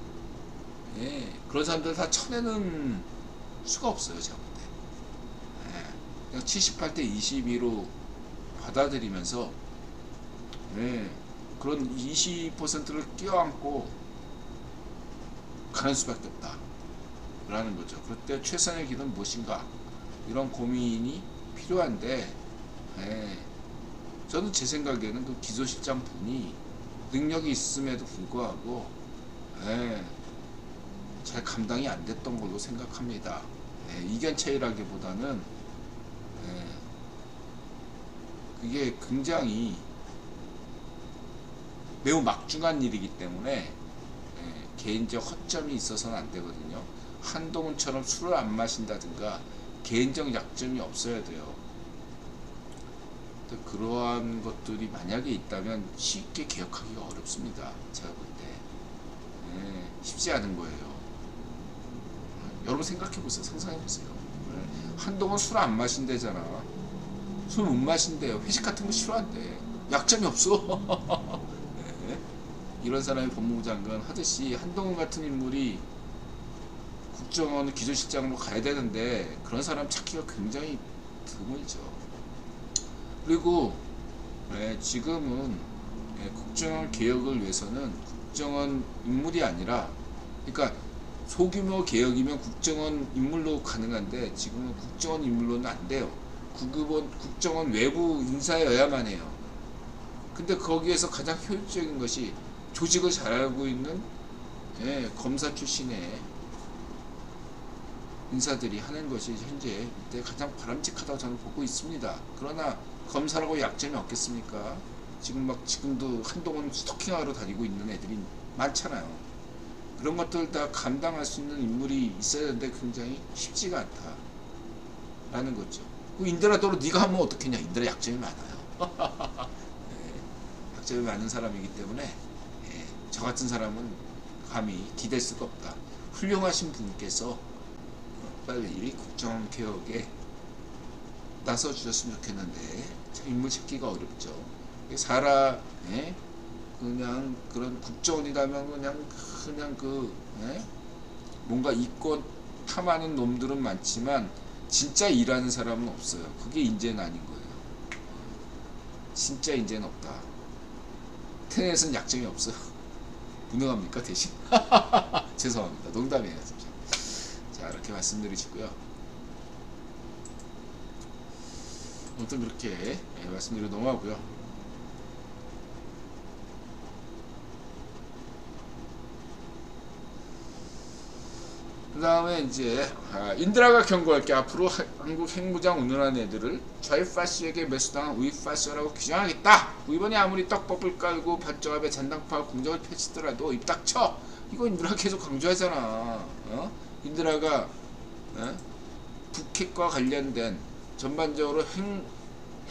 그런 사람들 다 쳐내는 수가 없어요. 제가 볼 때. 그냥 78대 22로 받아들이면서 그런 20%를 끼워안고 가는 수밖에 없다 라는 거죠. 그럴 때 최선의 길은 무엇인가, 이런 고민이 필요한데, 저는 제 생각에는 그 기조실장 분이 능력이 있음에도 불구하고 잘 감당이 안 됐던 걸로 생각합니다. 이견 차이라기보다는 그게 굉장히 매우 막중한 일이기 때문에 개인적 허점이 있어서는 안 되거든요. 한동훈처럼 술을 안 마신다든가 개인적 약점이 없어야 돼요. 그러한 것들이 만약에 있다면 쉽게 개혁하기가 어렵습니다. 제가 볼 때. 쉽지 않은 거예요. 여러분 생각해보세요. 상상해보세요. 한동훈 술 안 마신대잖아. 술 못 마신대요. 회식 같은 거 싫어한대. 약점이 없어. 이런 사람이 법무부 장관 하듯이 한동훈 같은 인물이 국정원 기조실장으로 가야 되는데 그런 사람 찾기가 굉장히 드물죠. 그리고 지금은 국정원 개혁을 위해서는 국정원 인물이 아니라, 그러니까 소규모 개혁이면 국정원 인물로 가능한데 지금은 국정원 인물로는 안 돼요. 국정원 외부 인사여야만 해요. 근데 거기에서 가장 효율적인 것이 조직을 잘 알고 있는 검사 출신의 인사들이 하는 것이 현재 이때 가장 바람직하다고 저는 보고 있습니다. 그러나 검사라고 약점이 없겠습니까? 지금도 한동훈 스토킹하러 다니고 있는 애들이 많잖아요. 그런 것들 다 감당할 수 있는 인물이 있어야 되는데 굉장히 쉽지가 않다라는 거죠. 인드라도로 네가 하면 어떻겠냐? 인드라 약점이 많아요. 약점이 많은 사람이기 때문에 저 같은 사람은 감히 기댈 수가 없다. 훌륭하신 분께서 빨리 국정원 개혁에 나서 주셨으면 좋겠는데 인물 찾기가 어렵죠. 그냥 그런 국정원이라면 그냥 뭔가 이권 탐하는 놈들은 많지만 진짜 일하는 사람은 없어요. 그게 인재는 아닌 거예요. 진짜 인재는 없다. 테넷은 약점이 없어요. 무능합니까 대신? 죄송합니다. 농담이에요 진짜. 자, 이렇게 말씀드리시고요. 아무튼 그렇게 말씀드리고 넘어가고요. 그 다음에 이제 인드라가 경고할게. 앞으로 한국 핵무장 운운하는 애들을 좌익파시에게 매수당한 우익파시라고 규정하겠다. 이번에 아무리 떡밥을 깔고 반정압의 잔당파 공작을 펼치더라도 입 닥쳐. 이거 인드라가 계속 강조하잖아. 인드라가 북핵과 관련된 전반적으로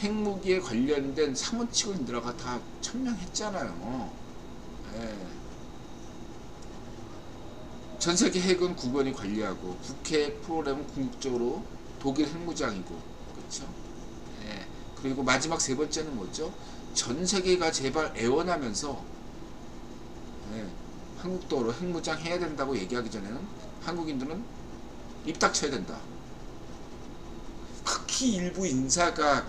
핵무기에 관련된 사무칙을 인드라가 다 천명했잖아요. 전세계 핵은 국원이 관리하고 북핵 프로그램은 궁극적으로 독일 핵무장이고, 그렇죠? 그리고 마지막 세 번째는 뭐죠? 전세계가 제발 애원하면서 한국도 핵무장 해야 된다고 얘기하기 전에는 한국인들은 입 닥쳐야 된다. 극히 일부 인사가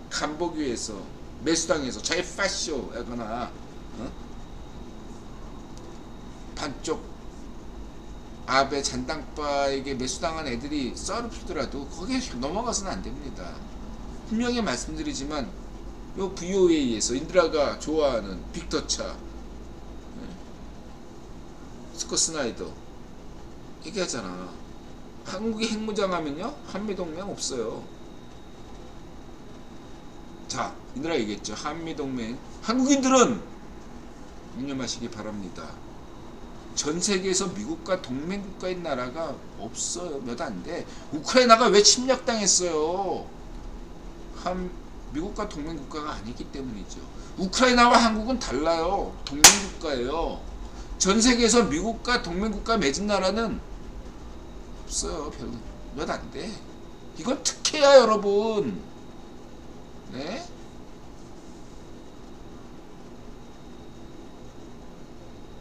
간보기에서 매수당해서 좌익파쇼 하거나 반쪽 아베 잔당파에게 매수당한 애들이 썰을 풀더라도 거기에 넘어가서는 안 됩니다. 분명히 말씀드리지만 요 VOA에서 인드라가 좋아하는 빅터차, 스콧 스나이더 얘기하잖아. 한국이 핵무장하면요 한미동맹 없어요. 자, 인드라 얘기했죠. 한미동맹 한국인들은 유념하시기 바랍니다. 전 세계에서 미국과 동맹국가인 나라가 없어요. 몇 안 돼. 우크라이나가 왜 침략당했어요? 미국과 동맹국가가 아니기 때문이죠. 우크라이나와 한국은 달라요. 동맹국가예요. 전 세계에서 미국과 동맹국가 맺은 나라는 없어요. 별로 몇 안 돼. 이건 특혜야 여러분. 네?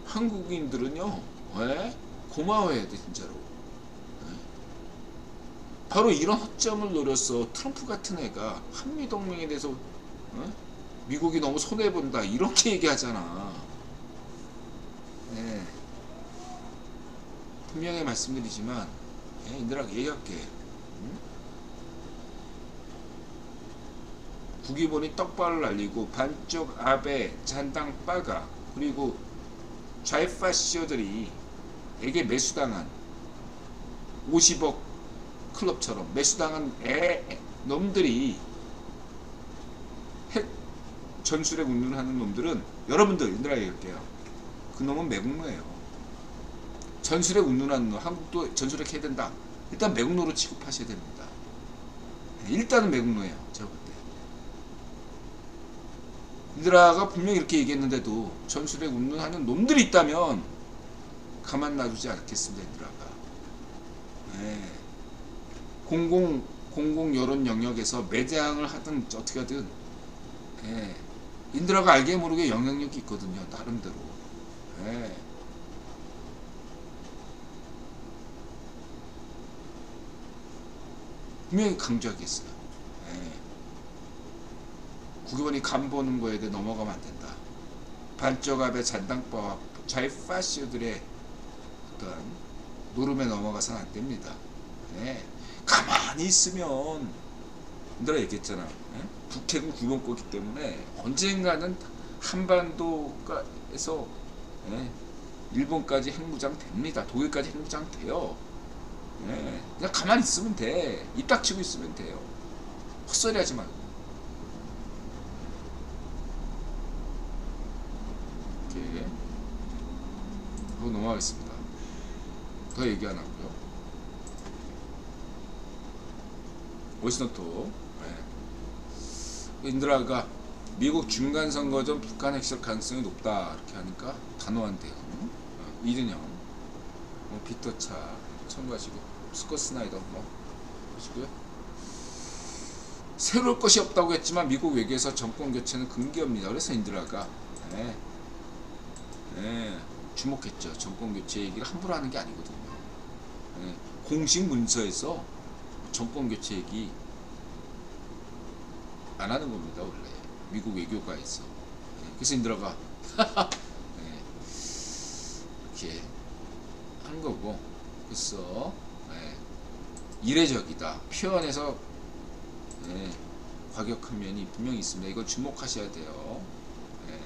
한국인들은요, 고마워해야 돼 진짜로. 바로 이런 허점을 노렸어. 트럼프 같은 애가 한미동맹에 대해서 미국이 너무 손해본다 이렇게 얘기하잖아. 분명히 말씀드리지만 인들하게 얘기할게. 국기본이 떡발을 날리고 반쪽 아베 잔당빠가 그리고 좌익파시오들이 에게 매수당한 50억 클럽처럼 매수당한 놈들이 핵 전술핵 운운하는 놈들은 여러분들 인들하게 얘기할게요. 그 놈은 매국노예요. 전술핵 운운하는 놈, 한국도 전술핵 해야 된다. 일단 매국노로 취급하셔야 됩니다. 일단은 매국노예요. 제가 볼 때. 인드라가 분명히 이렇게 얘기했는데도 전술핵 운운하는 놈들이 있다면 가만 놔두지 않겠습니다. 인드라가. 공공 여론 영역에서 매장을 하든 어떻게 하든 인드라가 알게 모르게 영향력이 있거든요. 나름대로. 분명히 강조하겠어요. 국유원이 간 보는 거에 대해 넘어가면 안 된다. 반쪽압의 잔당파와 좌익파시오들의 어떤 노름에 넘어가서는 안 됩니다. 가만히 있으면 인드라 얘기했잖아. 북핵은 구멍꼬기 때문에 언젠가는 한반도에서 일본까지 핵무장 됩니다. 독일까지 핵무장 돼요. 그냥 가만히 있으면 돼. 입 닥치고 있으면 돼요. 헛소리 하지 말고. 이렇게 하고 넘어가겠습니다. 더 얘기 안 하고요. 오시노토 인드라가 미국 중간선거 전 북한 핵실 가능성이 높다 이렇게 하니까 단호한 대응. 이든영 빅터차 참고하시고 스콧 스나이더 보시고요. 새로울 것이 없다고 했지만 미국 외교에서 정권 교체는 금기입니다. 그래서 인드라가 주목했죠. 정권 교체 얘기를 함부로 하는 게 아니거든요. 공식 문서에서 정권 교체 얘기 안 하는 겁니다. 원래 미국 외교가에서. 그래서 인들어가 네, 이렇게 한 거고. 그래서 네, 이례적이다 표현에서 네, 과격한 면이 분명히 있습니다. 이걸 주목하셔야 돼요. 네.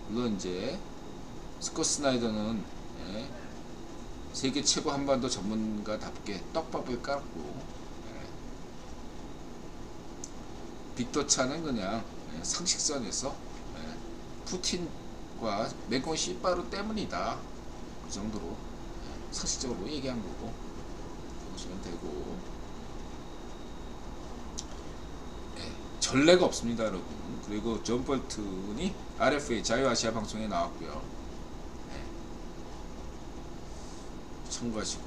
물론 이제 스콧 스나이더는 네, 세계 최고 한반도 전문가답게 떡밥을 깔고 네, 빅터 차는 그냥 네, 상식선에서 네, 푸틴과 맹공 씨바루 때문이다. 그 정도로 네, 상식적으로 얘기한 거고 보시면 되고. 네, 전례가 없습니다, 여러분. 그리고 존 볼튼이 RFA 자유아시아 방송에 나왔고요. 네, 참고하시고.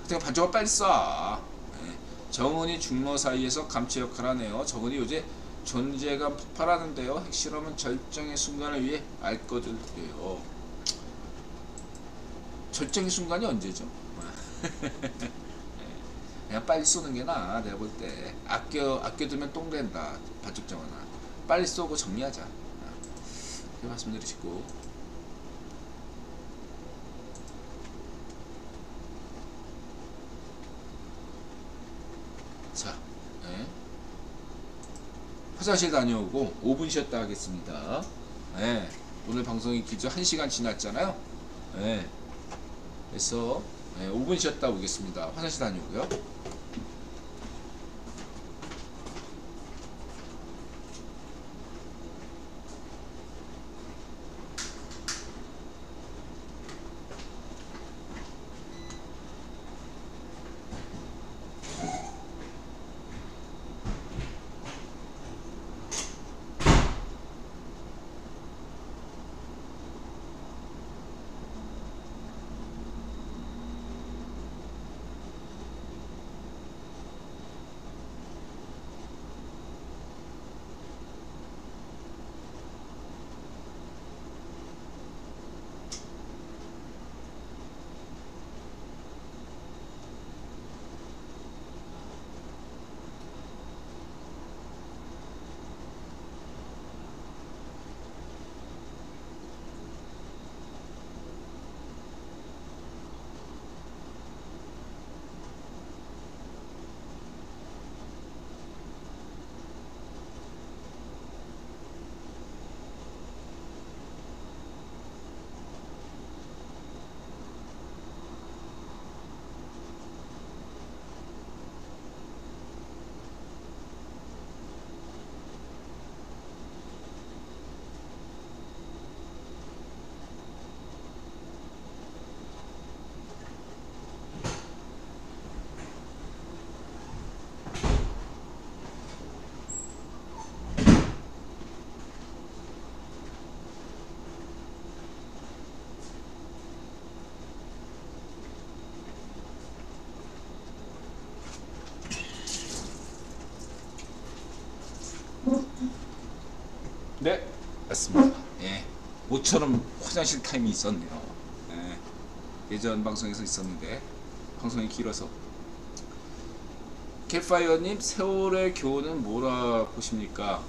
그냥 반쪽을 빨리 쏴. 네, 정은이 중로 사이에서 감초 역할을 하네요. 정은이 요새 존재감 폭발하는데요. 핵실험은 절정의 순간을 위해 알 것들이에요. 절정의 순간이 언제죠? 그냥 빨리 쏘는 게 나아. 내가 볼 때 아껴두면 똥 된다. 반쪽 정하나 빨리 쏘고 정리하자. 이렇게 말씀드리시고. 자, 네. 화장실 다녀오고 5분 쉬었다 하겠습니다. 네. 오늘 방송이 기존 1시간 지났잖아요. 네. 그래서 네, 5분 쉬었다 오겠습니다. 화장실 다녀오고요. 네, 맞습니다. 예, 모처럼 화장실 타임이 있었네요. 예, 예전 방송에서 있었는데 방송이 길어서. 캣파이어님, 세월의 교훈은 뭐라 보십니까?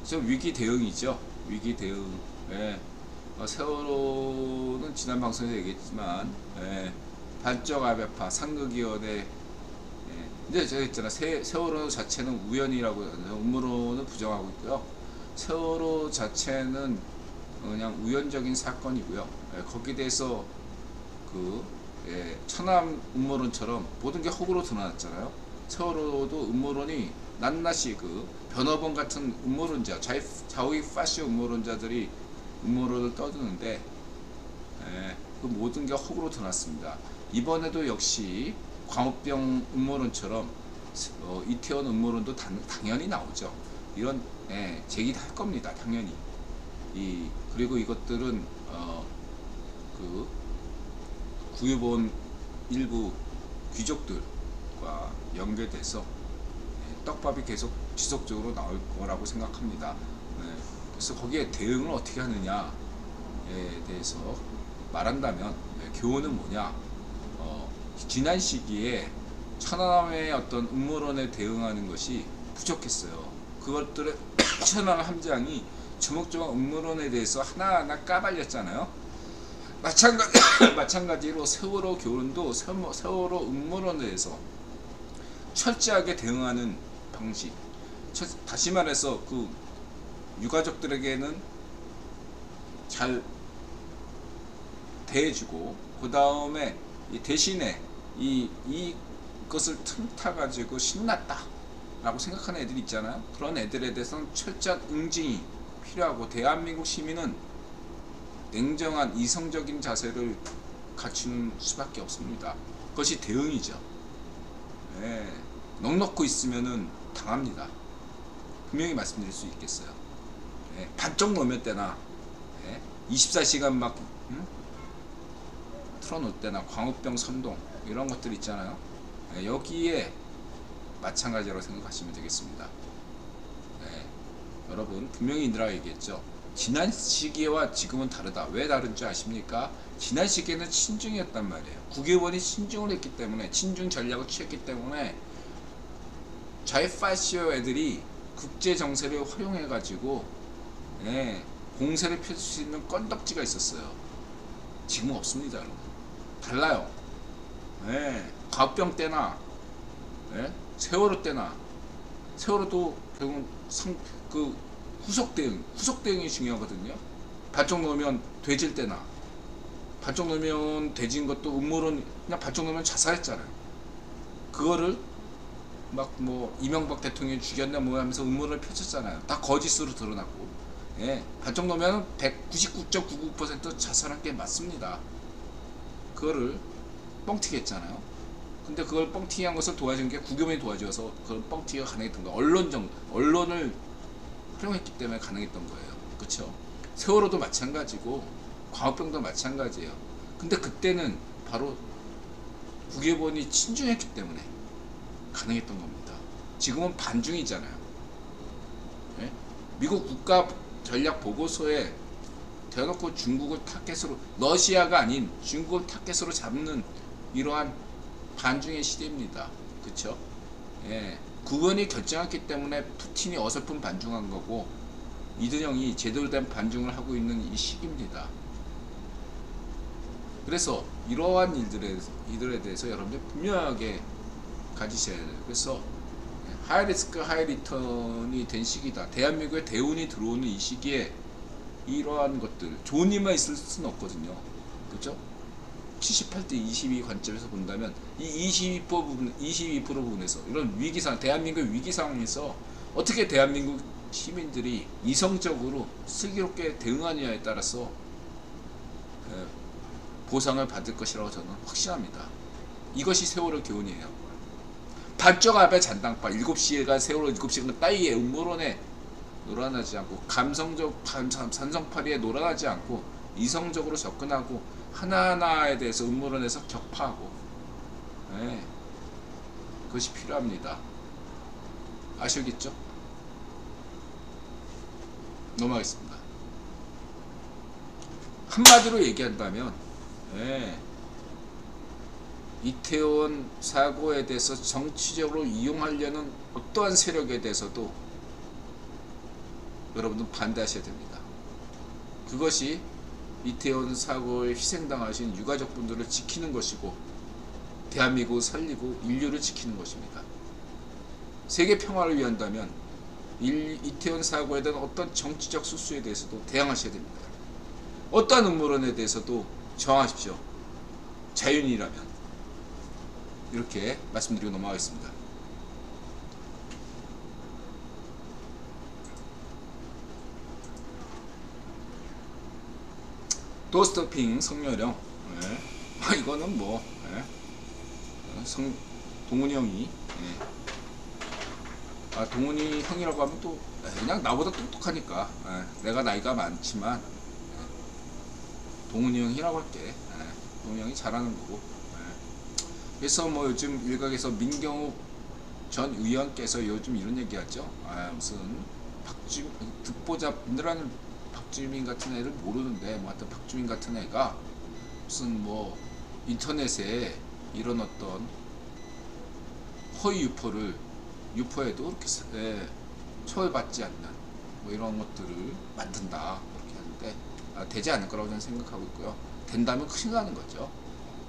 저 위기 대응이죠. 위기 대응. 예, 세월호는 지난 방송에서 얘기했지만, 예, 반적 아베파 상극위원회. 근데 제가 했잖아. 세월호 자체는 우연이라고 음모론은 부정하고 있고요. 세월호 자체는 그냥 우연적인 사건이고요. 거기에 대해서 천암 음모론처럼 모든 게 허구로 드러났잖아요. 세월호도 음모론이 낱낱이 변호본 같은 음모론자, 좌우익 파시 음모론자들이 음모론을 떠드는데 그 모든 게 허구로 드러났습니다. 이번에도 역시 광우병 음모론처럼 이태원 음모론도 당연히 나오죠. 이런 제기 다 할 겁니다. 당연히. 그리고 이것들은 구유본 일부 귀족들과 연계돼서 떡밥이 계속 지속적으로 나올 거라고 생각합니다. 그래서 거기에 대응을 어떻게 하느냐에 대해서 말한다면 교훈은 뭐냐? 지난 시기에 천안함의 어떤 음모론에 대응하는 것이 부족했어요. 그것들의 천안 함장이 조목조목 음모론에 대해서 하나하나 까발렸잖아요. 마찬가지로 세월호 교훈도 세월호 음모론에 대해서 철저하게 대응하는 방식. 다시 말해서 그 유가족들에게는 잘 대해주고, 그 다음에 대신에 이것을 틈타가지고 신났다 라고 생각하는 애들이 있잖아요. 그런 애들에 대해서는 철저한 응징이 필요하고, 대한민국 시민은 냉정한 이성적인 자세를 갖추는 수밖에 없습니다. 그것이 대응이죠. 네. 넉넉고 있으면은 당합니다. 분명히 말씀드릴 수 있겠어요. 네. 반쪽 놓으면 때나 24시간 막 틀어놓을 때나 광우병 선동 이런 것들 있잖아요. 네. 여기에 마찬가지라고 생각하시면 되겠습니다. 네. 여러분 분명히 인드라가 얘기했죠. 지난 시기와 지금은 다르다. 왜 다른 줄 아십니까? 지난 시기에는 친중이었단 말이에요. 국회의원이 친중을 했기 때문에, 친중 전략을 취했기 때문에 좌파시오 애들이 국제 정세를 활용해 가지고 공세를 펼칠 수 있는 건덕지가 있었어요. 지금은 없습니다, 여러분. 달라요. 과학병 때나 세월호 때나, 세월호도 결국은 후속 대응이 중요하거든요. 발정 놓으면 돼질 때나, 발정 놓으면 돼진 것도 음모론, 그냥 발정 놓으면 자살했잖아요. 그거를 막 뭐 이명박 대통령이 죽였나 뭐 하면서 음모론을 펼쳤잖아요. 다 거짓으로 드러났고, 발정 놓으면 199.99% 자살한 게 맞습니다. 그거를 뻥튀기 했잖아요. 근데 그걸 뻥튀기 한 것을 도와준 게 국유원이 도와줘서 그런 뻥튀기가 가능했던 거예요. 언론을 활용했기 때문에 가능했던 거예요. 그쵸? 세월호도 마찬가지고 광우병도 마찬가지예요. 근데 그때는 바로 국외본이 친중했기 때문에 가능했던 겁니다. 지금은 반중이잖아요. 미국 국가 전략 보고서에 대놓고 중국을 타겟으로, 러시아가 아닌 중국을 타겟으로 잡는 이러한 반중의 시대입니다. 그쵸? 국원이 결정했기 때문에 푸틴이 어설픈 반중한 거고, 이든영이 제대로 된 반중을 하고 있는 이 시기입니다. 그래서 이러한 이들에 대해서 여러분들 분명하게 가지셔야 돼요. 그래서 하이리스크 하이리턴이 된 시기다. 대한민국에 대운이 들어오는 이 시기에 이러한 것들, 좋은 일만 있을 수는 없거든요. 그렇죠? 78대 22 관점에서 본다면 이 22% 부분에서 이런 위기상, 대한민국 위기 상황에서 어떻게 대한민국 시민들이 이성적으로 슬기롭게 대응하느냐에 따라서 보상을 받을 것이라고 저는 확신합니다. 이것이 세월호 교훈이에요. 반쪽 앞에 잔당파, 7시간 세월호 7시간 따위의 음모론에 놀아나지 않고, 감성적 산성파리에 놀아나지 않고 이성적으로 접근하고 하나하나에 대해서 음모론에서 격파하고, 그것이 필요합니다. 아시겠죠? 넘어가겠습니다. 한마디로 얘기한다면 이태원 사고에 대해서 정치적으로 이용하려는 어떠한 세력에 대해서도 여러분들 반대하셔야 됩니다. 그것이 이태원 사고에 희생당하신 유가족분들을 지키는 것이고, 대한민국을 살리고 인류를 지키는 것입니다. 세계 평화를 위한다면 이태원 사고에 대한 어떤 정치적 수수에 대해서도 대항하셔야 됩니다. 어떠한 음모론에 대해서도 저항하십시오. 자연이라면. 이렇게 말씀드리고 넘어가겠습니다. 도스토핑 성렬형. 이거는 뭐 동훈이 형이 동훈이 형이라고 하면 또 그냥 나보다 똑똑하니까, 내가 나이가 많지만 동훈이 형이라고 할게. 동훈이 형이 잘하는 거고. 그래서 뭐 요즘 일각에서 민경욱 전 의원께서 요즘 이런 얘기하죠. 무슨 듣보잡들하는 박주민 같은 애를 모르는데, 뭐 하여튼 박주민 같은 애가 무슨 뭐 인터넷에 이런 어떤 허위 유포에도 이렇게 처벌받지 않는 뭐 이런 것들을 만든다 그렇게 하는데 되지 않을 거라고 저는 생각하고 있고요. 된다면 큰일 나는 거죠.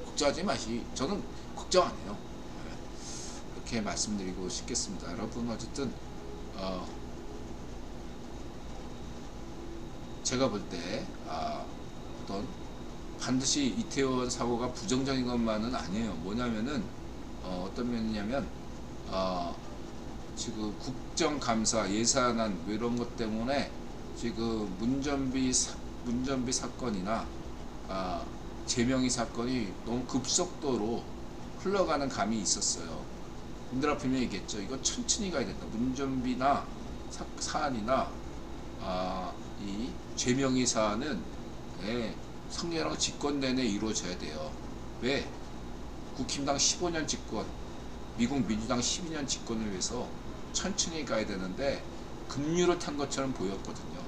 걱정하지 마시. 저는 걱정 안 해요. 이렇게 말씀드리고 싶겠습니다. 여러분 어쨌든 제가 볼 때 어떤 반드시 이태원 사고가 부정적인 것만은 아니에요. 뭐냐면은 어떤 면이냐면 지금 국정감사 예산안 이런 것 때문에 지금 문전비 사건이나 제명의 사건이 너무 급속도로 흘러가는 감이 있었어요. 님들 앞에 얘기했죠. 이거 천천히 가야 된다. 문전비나 사안이나 이 제명의 사안은 성렬하고 집권 내내 이루어져야 돼요. 왜? 국힘당 15년 집권, 미국 민주당 12년 집권을 위해서 천천히 가야 되는데 급류를 탄 것처럼 보였거든요.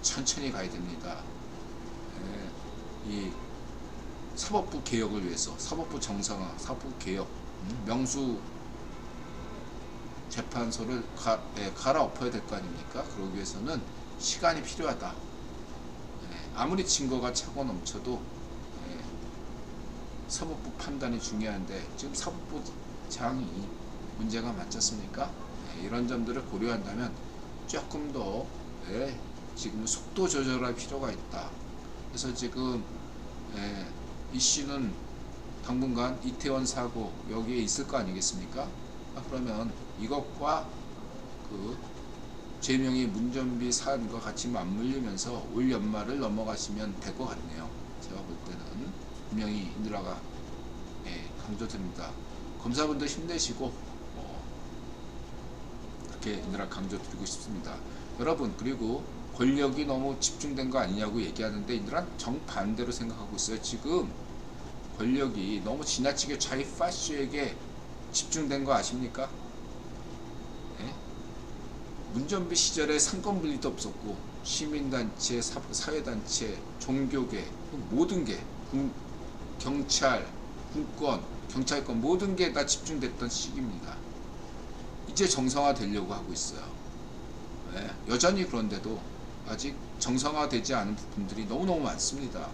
천천히 가야 됩니다. 이 사법부 개혁을 위해서, 사법부 정상화, 사법부 개혁, 명수 재판소를 갈아엎어야 될 거 아닙니까? 그러기 위해서는 시간이 필요하다. 아무리 증거가 차고 넘쳐도 사법부 판단이 중요한데 지금 사법부장이 문제가 많지 않습니까? 이런 점들을 고려한다면 조금 더 지금 속도 조절할 필요가 있다. 그래서 지금 이슈는 당분간 이태원 사고 여기에 있을 거 아니겠습니까? 그러면 이것과 그 제명의 문전비 사안과 같이 맞물리면서 올 연말을 넘어가시면 될 것 같네요. 제가 볼 때는 분명히 인드라가 강조드립니다. 검사분들 힘내시고 그렇게 인드라 강조드리고 싶습니다. 여러분 그리고 권력이 너무 집중된 거 아니냐고 얘기하는데 인드라는 정반대로 생각하고 있어요. 지금 권력이 너무 지나치게 좌익파시에게 집중된 거 아십니까? 문전비 시절에 상권분리도 없었고 시민단체, 사회단체, 종교계 모든 게 경찰, 군권, 경찰권 모든 게 다 집중됐던 시기입니다. 이제 정상화 되려고 하고 있어요. 여전히 그런데도 아직 정상화되지 않은 부분들이 너무너무 많습니다.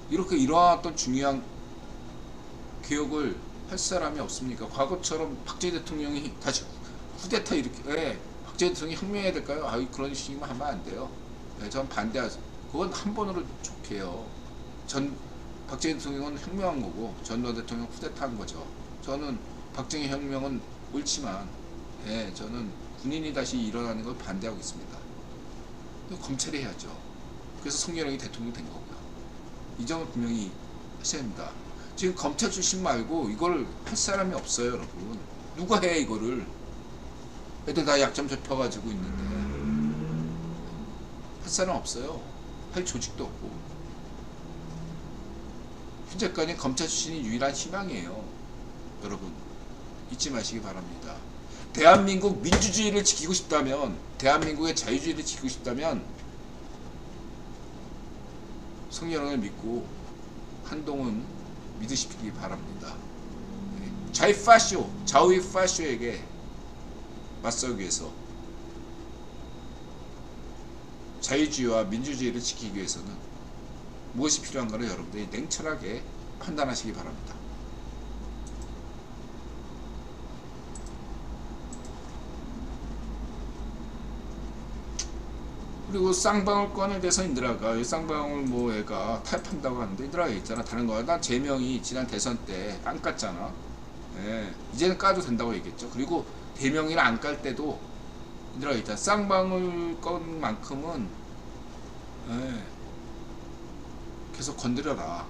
이렇게 일어났던 중요한 개혁을 할 사람이 없습니까? 과거처럼 박정희 대통령이 다시 쿠데타 이렇게 박정희 대통령이 혁명해야 될까요? 그런 식으로 하면 안 돼요. 전 반대하죠. 그건 한 번으로 좋게요. 박정희 대통령은 혁명한 거고 전두환 대통령은 쿠데타한 거죠. 저는 박정희 혁명은 옳지만 저는 군인이 다시 일어나는 걸 반대하고 있습니다. 검찰이 해야죠. 그래서 성렬형이 대통령이 된 거고요. 이 점을 분명히 하셔야 합니다. 지금 검찰 출신 말고 이걸 할 사람이 없어요, 여러분. 누가 해 이거를? 애들 다 약점 잡혀가지고 있는데 할 사람 없어요. 할 조직도 없고. 현재까지 검찰 출신이 유일한 희망이에요. 여러분 잊지 마시기 바랍니다. 대한민국 민주주의를 지키고 싶다면, 대한민국의 자유주의를 지키고 싶다면 성렬형을 믿고 한동훈 믿으시기 바랍니다. 좌우의 파쇼에게 맞서기 위해서 자유주의와 민주주의를 지키기 위해서는 무엇이 필요한가를 여러분들이 냉철하게 판단하시기 바랍니다. 그리고 쌍방울권에 대해서 인드라가 쌍방울 뭐 애가 타협한다고 하는데 인드라가 있잖아. 다른 거야. 난 제명이 지난 대선 때 안 깠잖아. 이제는 까도 된다고 얘기했죠. 그리고 대명이를 안 깔 때도 인드라가 있잖아. 쌍방울권만큼은 계속 건드려라.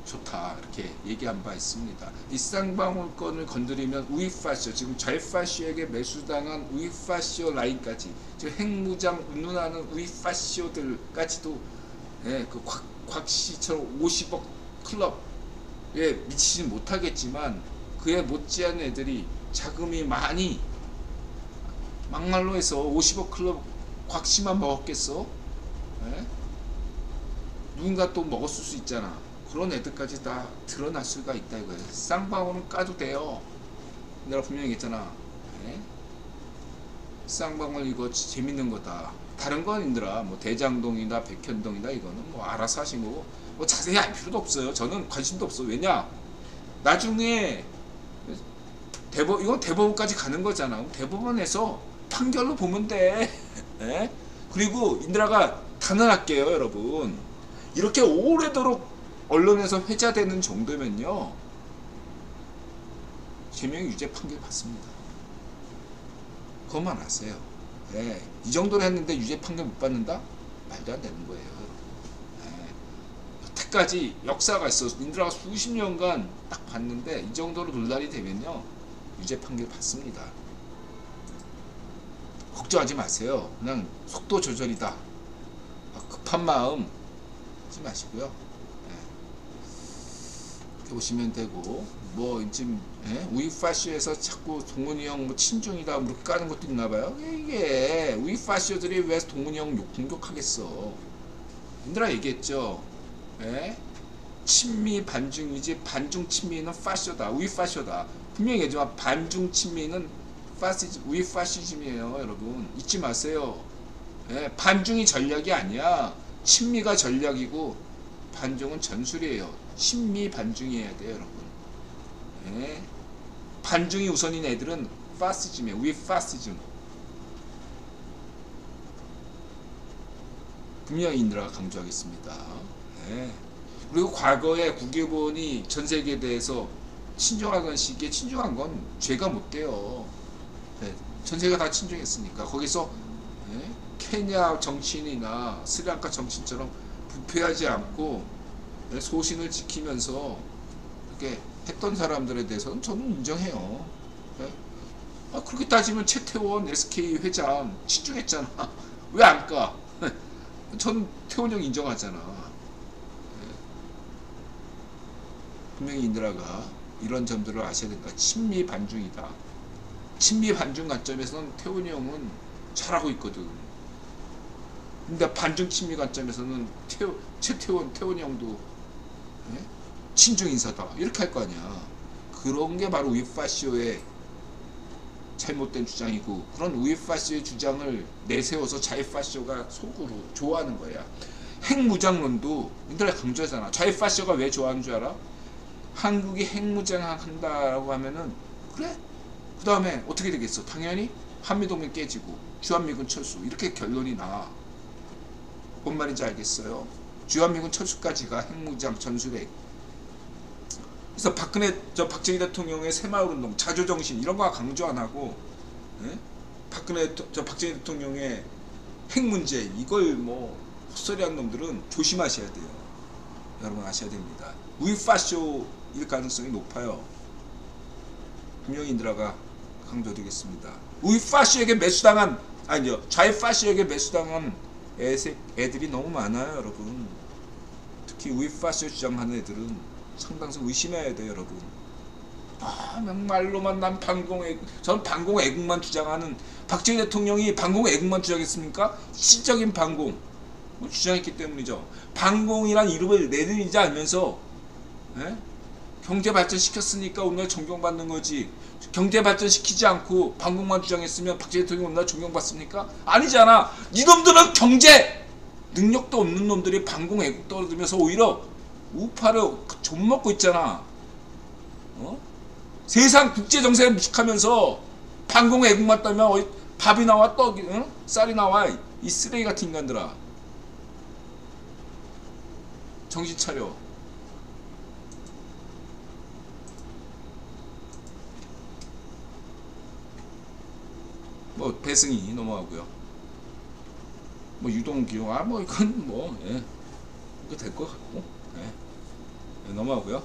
좋다. 이렇게 얘기한 바 있습니다. 이 쌍방울권을 건드리면 우익파쇼, 지금 좌익파쇼에게 매수당한 우익파쇼 라인까지, 지금 핵무장 운운하는 우익파쇼들까지도 그 곽씨처럼 50억 클럽에 미치진 못하겠지만 그에 못지않은 애들이 자금이 많이 막말로 해서 50억 클럽 곽씨만 먹었겠어? 누군가 또 먹었을 수 있잖아. 그런 애들까지 다 드러날 수가 있다 이거예요. 쌍방울은 까도 돼요. 내가 분명히 얘기했잖아. 네? 쌍방울 이거 재밌는 거다. 다른 건 힘들어. 뭐 대장동이다 백현동이다 이거는 뭐 알아서 하시고 뭐 자세히 알 필요도 없어요. 저는 관심도 없어. 왜냐? 나중에 이건 대법원까지 가는 거잖아. 대법원에서 판결로 보면 돼. 네? 그리고 인드라가 단언할게요, 여러분. 이렇게 오래도록 언론에서 회자되는 정도면요, 제명 유죄 판결 받습니다. 그것만 아세요. 네. 이 정도로 했는데 유죄 판결 못 받는다? 말도 안 되는 거예요. 네. 여태까지 역사가 있어. 인드라가 수십 년간 딱 봤는데 이 정도로 논란이 되면요, 유죄 판결 받습니다. 걱정하지 마세요. 그냥 속도 조절이다. 급한 마음 하지 마시고요. 네. 이렇게 보시면 되고, 뭐 지금 우이파쇼에서 자꾸 동훈이 형 뭐 친중이다 뭐 이렇게 까는 것도 있나봐요. 이게 우이파쇼들이 왜 동훈이 형 공격하겠어? 인드라 얘기했죠. 예? 친미 반중이지 반중 친미는 파쇼다. 우이파쇼다. 분명히 얘기하지만 반중 친미는 우이파시즘이에요, 여러분. 잊지 마세요. 예? 반중이 전략이 아니야. 친미가 전략이고 반중은 전술이에요. 친미 반중이어야 돼요, 여러분. 예? 반중이 우선인 애들은 파시즘이에요. 우이파시즘. 분명히 인드라가 강조하겠습니다. 예. 그리고 과거에 국외본이 전 세계에 대해서 친중하던 시기에 친중한 건 죄가 못 돼요. 네, 전 세계가 다 친중했으니까. 거기서 케냐 정치인이나 스리랑카 정치인처럼 부패하지 않고 소신을 지키면서 이렇게 했던 사람들에 대해서는 저는 인정해요. 네? 그렇게 따지면 최태원 SK 회장 친중했잖아. 왜 안 까? 전 태원 형 인정하잖아. 네. 분명히 인드라가 이런 점들을 아셔야 된다. 친미 반중이다. 친미 반중 관점에서는 태원이 형은 잘하고 있거든. 근데 반중 친미 관점에서는 태원이 형도 친중 인사다. 이렇게 할 거 아니야. 그런 게 바로 우이파쇼의 잘못된 주장이고, 그런 우이파쇼의 주장을 내세워서 자이파쇼가 속으로 좋아하는 거야. 핵무장론도 인터넷 강조하잖아. 자이파쇼가 왜 좋아하는 줄 알아? 한국이 핵무장한다라고 하면은 그래? 그 다음에 어떻게 되겠어? 당연히 한미동맹 깨지고 주한미군 철수, 이렇게 결론이 나. 뭔 말인지 알겠어요? 주한미군 철수까지가 핵무장 전술핵. 그래서 박정희 대통령의 새마을운동, 자조정신 이런 거 강조 안 하고, 박정희 대통령의 핵 문제 이걸 뭐 헛소리하는 놈들은 조심하셔야 돼요. 여러분 아셔야 됩니다. 우이파쇼일 가능성이 높아요. 분명히 인드라가 강조드리겠습니다. 우이파쇼에게 매수당한, 아니요, 좌이파쇼에게 매수당한 애들이 너무 많아요, 여러분. 특히 우이파쇼 주장하는 애들은 상당수 의심해야 돼요, 여러분. 말로만 난 전 반공애국만 주장하는, 박정희 대통령이 반공애국만 주장했습니까? 시적인 반공 주장했기 때문이죠. 반공이란 이름을 내들이지 않으면서 경제 발전 시켰으니까 오늘 존경받는 거지. 경제 발전 시키지 않고 반공만 주장했으면 박정희 대통령이 오늘 존경받습니까? 아니잖아. 이놈들은 경제 능력도 없는 놈들이 반공 애국 떠들면서 오히려 우파를 좀먹고 있잖아. 세상 국제 정세에 무식하면서 반공 애국만 따면 밥이 나와 떡이 쌀이 나와. 이 쓰레기 같은 인간들아. 정신 차려. 뭐 배승이 넘어가고요. 뭐 유동규 뭐 이건 뭐 이거 될 것 같고 넘어가고요.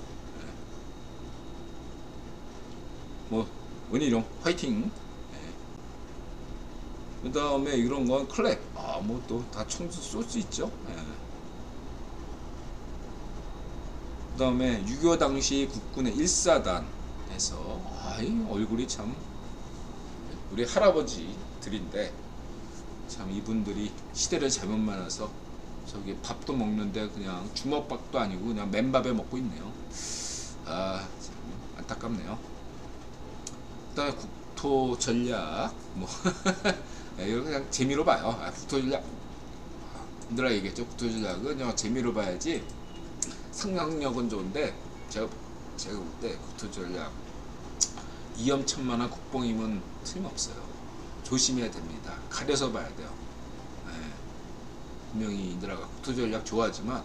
뭐 원희룡 화이팅. 그 다음에 이런 건 클랩. 뭐 또 다 총수 쏠 수 있죠. 그 다음에 6.25 당시 국군의 1사단에서 얼굴이 참 우리 할아버지들인데 참 이분들이 시대를 잘못 만나서 저기 밥도 먹는데 그냥 주먹밥도 아니고 그냥 맨밥에 먹고 있네요. 아, 참 안타깝네요. 그다음에 국토 전략 뭐 이거 그냥 재미로 봐요. 국토 전략 힘들어 얘기했죠. 국토 전략은 그냥 재미로 봐야지 상상력은 좋은데 제가 볼 때 국토 전략 위험천만한 국뽕임은 틀림없어요. 조심해야 됩니다. 가려서 봐야 돼요. 예, 분명히 인드라가 국토 전략 좋아하지만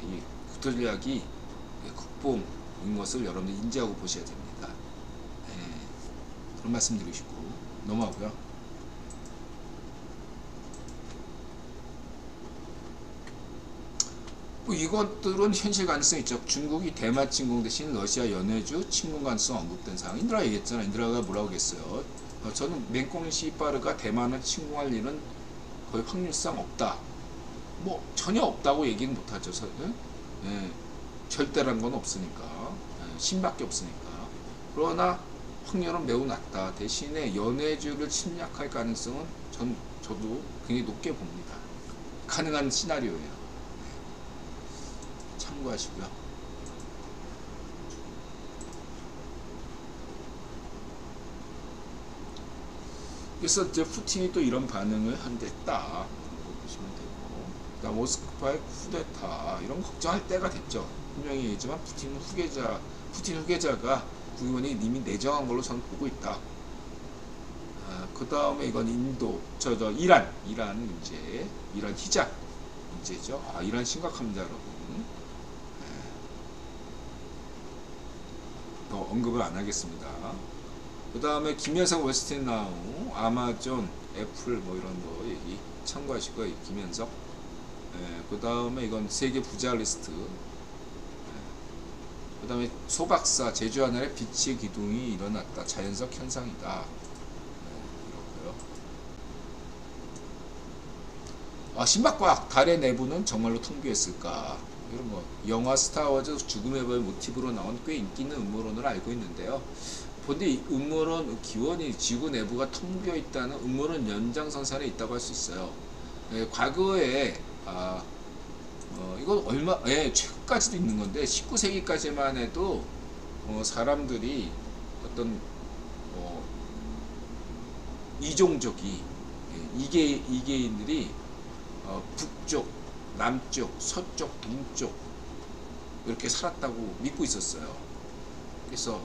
이 국토 전략이 국뽕인 것을 여러분들 인지하고 보셔야 됩니다. 예, 그런 말씀 드리고 싶고 넘어가고요. 뭐 이것들은 현실 가능성이 있죠. 중국이 대만 침공 대신 러시아 연해주 침공 가능성 언급된 사항. 인드라 얘기했잖아. 인드라가 뭐라고 했어요. 저는 맹꽁시 빠르가 대만을 침공할 일은 거의 확률상 없다. 뭐 전혀 없다고 얘기는 못하죠. 예, 절대란 건 없으니까. 예, 신밖에 없으니까. 그러나 확률은 매우 낮다. 대신에 연해주를 침략할 가능성은 저도 굉장히 높게 봅니다. 가능한 시나리오예요. 참고하시고요. 그래서 이제 푸틴이 또 이런 반응을 한댔다 보시면 되고, 그러니까 모스크바의 쿠데타 이런 걱정할 때가 됐죠. 분명히 얘기지만 푸틴 후계자가 국민이 이미 내정한 걸로 저는 보고 있다. 그 다음에 이건 인도, 이란 문제, 이란 히잡 문제죠. 이란 심각합니다, 여러분. 더 언급을 안 하겠습니다. 그 다음에 김현석 웨스틴나우, 아마존, 애플 뭐 이런 거 얘기 참고하시고 김현석. 그 다음에 이건 세계 부자 리스트. 그 다음에 소박사 제주 하늘에 빛의 기둥이 일어났다. 자연적 현상이다. 이렇고요. 신박과학 달의 내부는 정말로 통비했을까? 이런 거 영화 스타워즈 죽음의 별 모티브로 나온 꽤 인기 있는 음모론을 알고 있는데요. 근데 이 음모론 기원이 지구 내부가 텅 비어 있다는 음모론 연장선상에 있다고 할 수 있어요. 과거에 이건 최근까지도 있는 건데 19세기까지만 해도 사람들이 어떤 이종족이 이계인들이 북쪽, 남쪽, 서쪽, 동쪽 이렇게 살았다고 믿고 있었어요. 그래서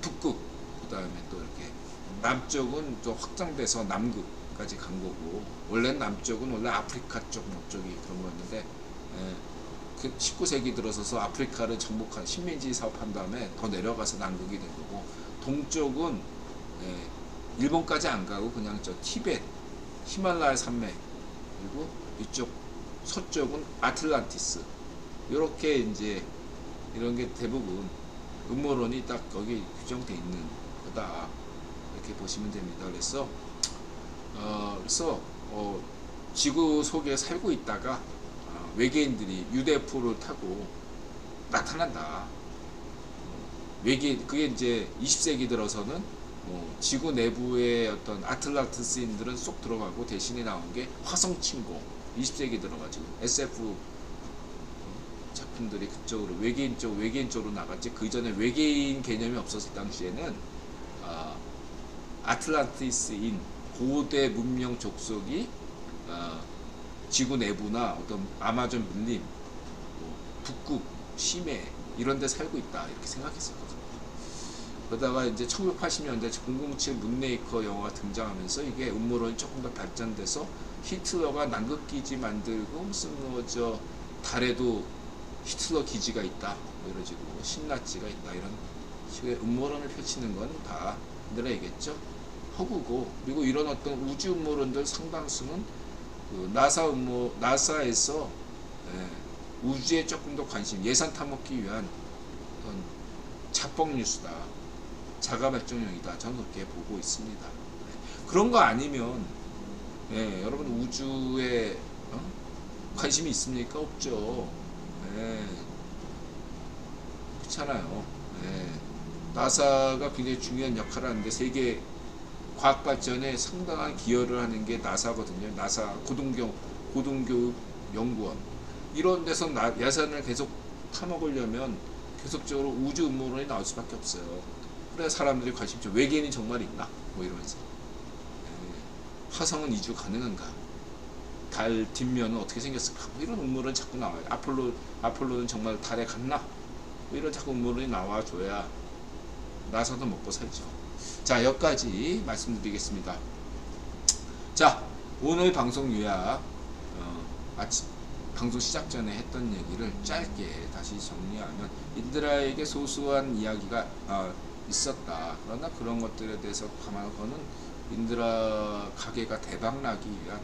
북극, 그 다음에 또 이렇게 남쪽은 또 확장돼서 남극까지 간 거고, 원래 남쪽은 원래 아프리카 쪽 목적이 그런 거였는데 그 19세기 들어서서 아프리카를 정복한 식민지 사업한 다음에 더 내려가서 남극이 된 거고, 동쪽은 일본까지 안 가고 그냥 저 티벳, 히말라야 산맥, 그리고 이쪽 서쪽은 아틀란티스, 이렇게 이제 이런 게 대부분 음모론이 딱 거기 규정돼 있는 거다, 이렇게 보시면 됩니다. 그래서 지구 속에 살고 있다가 외계인들이 UFO를 타고 나타난다. 그게 이제 20세기 들어서는 지구 내부의 어떤 아틀란티스인들은 쏙 들어가고 대신에 나온 게 화성 침공, 20세기 들어가지고 SF 작품들이 그쪽으로 외계인 쪽으로 나갔지. 그 전에 외계인 개념이 없었을 당시에는 아틀란티스인 고대 문명 족속이 지구 내부나 어떤 아마존 밀림, 북극, 심해 이런 데 살고 있다, 이렇게 생각했었거든요. 그러다가 이제 1980년대 007 문레이커 영화가 등장하면서 이게 음모론이 조금 더 발전돼서 히틀러가 남극기지 만들고 무슨 달에도 히틀러 기지가 있다, 이러지고 신나치가 있다, 이런 식의 음모론을 펼치는 건 다 내가 얘기했죠. 허구고, 그리고 이런 어떤 우주 음모론들 상당수는 그 나사에서 우주에 조금 더 관심, 예산 타먹기 위한 어떤 자뻑 뉴스다, 자가 발전용이다, 저는 그렇게 보고 있습니다. 그런 거 아니면 여러분 우주에 관심이 있습니까? 없죠. 그렇잖아요. 나사가 굉장히 중요한 역할을 하는데 세계 과학 발전에 상당한 기여를 하는 게 나사거든요. 나사 고등교육 연구원 이런 데서 예산을 계속 타먹으려면 계속적으로 우주 음모론이 나올 수밖에 없어요. 그래야 사람들이 관심죠. 외계인이 정말 있나? 뭐 이러면서. 화성은 이주 가능한가? 달 뒷면은 어떻게 생겼을까? 뭐 이런 음모론이 자꾸 나와요. 아폴로는 정말 달에 갔나? 뭐 이런 자꾸 음모론이 나와줘야 나사도 먹고 살죠. 자, 여기까지 말씀드리겠습니다. 자, 오늘 방송 요약, 아침 방송 시작 전에 했던 얘기를 짧게 다시 정리하면, 인드라에게 소소한 이야기가 있었다. 그러나 그런 것들에 대해서 감안하고는 인드라 가게가 대박나기 위한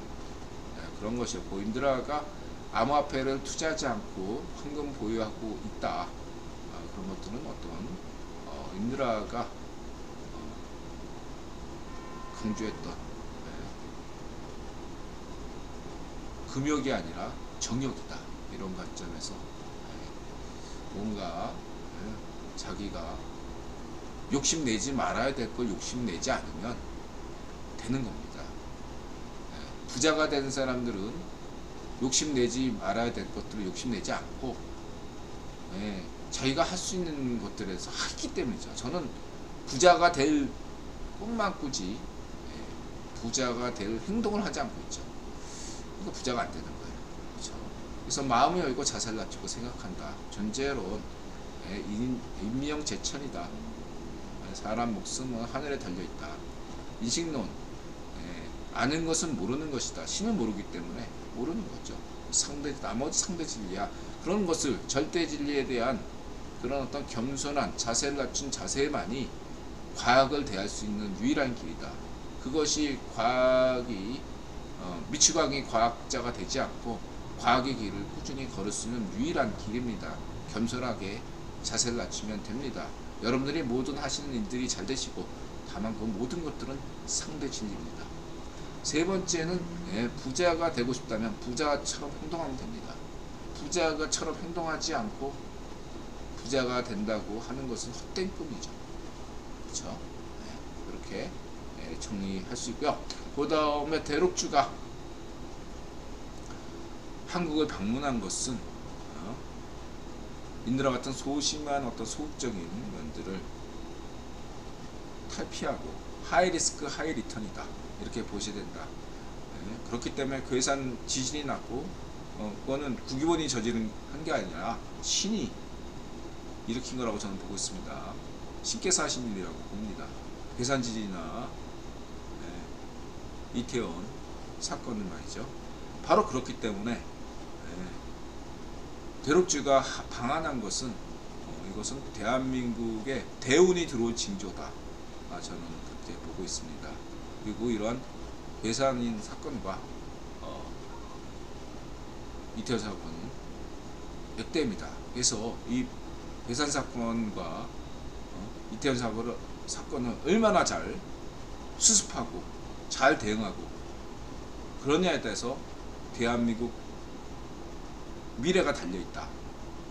그런 것이었고, 인드라가 암호화폐를 투자하지 않고 황금 보유하고 있다. 그런 것들은 어떤 인드라가 강조했던 금욕이 아니라 정욕이다. 이런 관점에서 뭔가 자기가 욕심내지 말아야 될 걸 욕심내지 않으면 되는 겁니다. 부자가 되는 사람들은 욕심내지 말아야 될 것들을 욕심내지 않고 자기가 할 수 있는 것들에서 하기 때문이죠. 저는 부자가 될 꿈만 꾸지 부자가 될 행동을 하지 않고 있죠. 그러니까 부자가 안 되는 거예요. 그렇죠? 그래서 마음을 열고 자세를 낮추고 생각한다. 전제론 인명재천이다. 사람 목숨은 하늘에 달려있다. 인식론, 아는 것은 모르는 것이다. 신은 모르기 때문에 모르는 거죠. 나머지 상대 진리야. 그런 것을 절대 진리에 대한 그런 어떤 겸손한 자세를 낮춘 자세만이 과학을 대할 수 있는 유일한 길이다. 그것이 과학이 미치광이 과학자가 되지 않고 과학의 길을 꾸준히 걸을 수 있는 유일한 길입니다. 겸손하게 자세를 낮추면 됩니다. 여러분들이 모든 하시는 일들이 잘 되시고, 다만 그 모든 것들은 상대 진리입니다. 세 번째는 부자가 되고 싶다면 부자처럼 행동하면 됩니다. 부자가처럼 행동하지 않고 부자가 된다고 하는 것은 헛된 꿈이죠. 그렇죠? 그렇게 정리할 수 있고요. 그 다음에 대록주가 한국을 방문한 것은 인드라 같은 소심한 어떤 소극적인 면들을 탈피하고 하이 리스크 하이 리턴이다. 이렇게 보셔야 된다. 그렇기 때문에 그 회사는 지진이 났고 그거는 국유본이 저지른 한 게 아니라 신이 일으킨 거라고 저는 보고 있습니다. 신께서 하신 일이라고 봅니다. 괴산 지진이나 이태원 사건은 말이죠. 바로 그렇기 때문에 대록주가 방한한 것은 이것은 대한민국의 대운이 들어올 징조다. 저는 그렇게 보고 있습니다. 그리고 이러한 괴산인 사건과 이태원 사건은 역대입니다. 그래서 이 괴산 사건과 이태원 사건을 얼마나 잘 수습하고 잘 대응하고 그러냐에 대해서 대한민국 미래가 달려있다.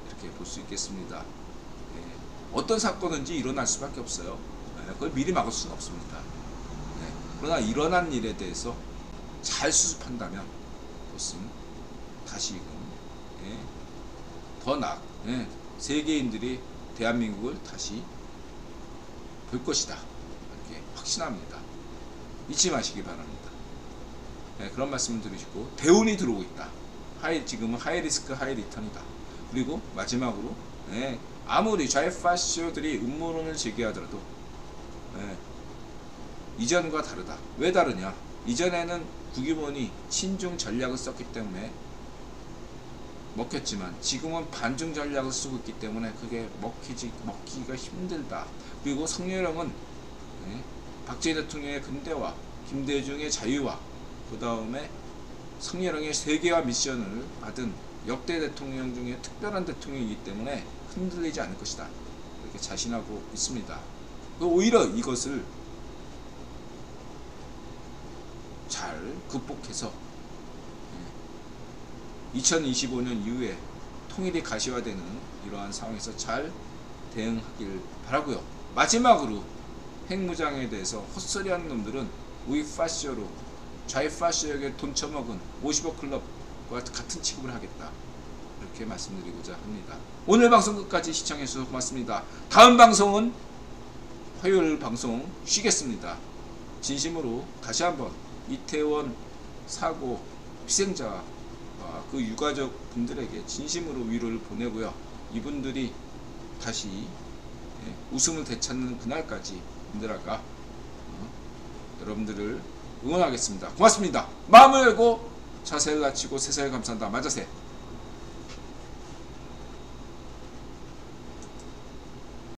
이렇게 볼 수 있겠습니다. 어떤 사건인지 일어날 수밖에 없어요. 그걸 미리 막을 수는 없습니다. 그러나 일어난 일에 대해서 잘 수습한다면 그것은 다시금 더 세계인들이 대한민국을 다시 볼 것이다. 이렇게 확신합니다. 잊지 마시기 바랍니다. 그런 말씀을 드리시고, 대운이 들어오고 있다. 지금은 하이 리스크 하이 리턴이다. 그리고 마지막으로 아무리 좌파쇼들이 음모론을 제기하더라도 이전과 다르다. 왜 다르냐? 이전에는 국유본이 친중 전략을 썼기 때문에 먹혔지만 지금은 반중 전략을 쓰고 있기 때문에 그게 먹기가 힘들다. 그리고 성렬형은 박정희 대통령의 근대화, 김대중의 자유화, 그 다음에 성렬형의 세계화 미션을 받은 역대 대통령 중에 특별한 대통령이기 때문에 흔들리지 않을 것이다. 이렇게 자신하고 있습니다. 오히려 이것을 잘 극복해서 2025년 이후에 통일이 가시화되는 이러한 상황에서 잘 대응하길 바라고요. 마지막으로 핵무장에 대해서 헛소리하는 놈들은 우익 파쇼로 좌익 파쇼에게 돈 처먹은 50억 클럽과 것과 같은 취급을 하겠다. 이렇게 말씀드리고자 합니다. 오늘 방송 끝까지 시청해 주셔서 고맙습니다. 다음 방송은 화요일 방송 쉬겠습니다. 진심으로 다시 한번 이태원 사고 희생자와 그 유가족 분들에게 진심으로 위로를 보내고요. 이분들이 다시 웃음을 되찾는 그날까지 힘들어가 여러분들을 응원하겠습니다. 고맙습니다. 마음을 열고 자세를 낮추고 세상에 감사한다. 만자세.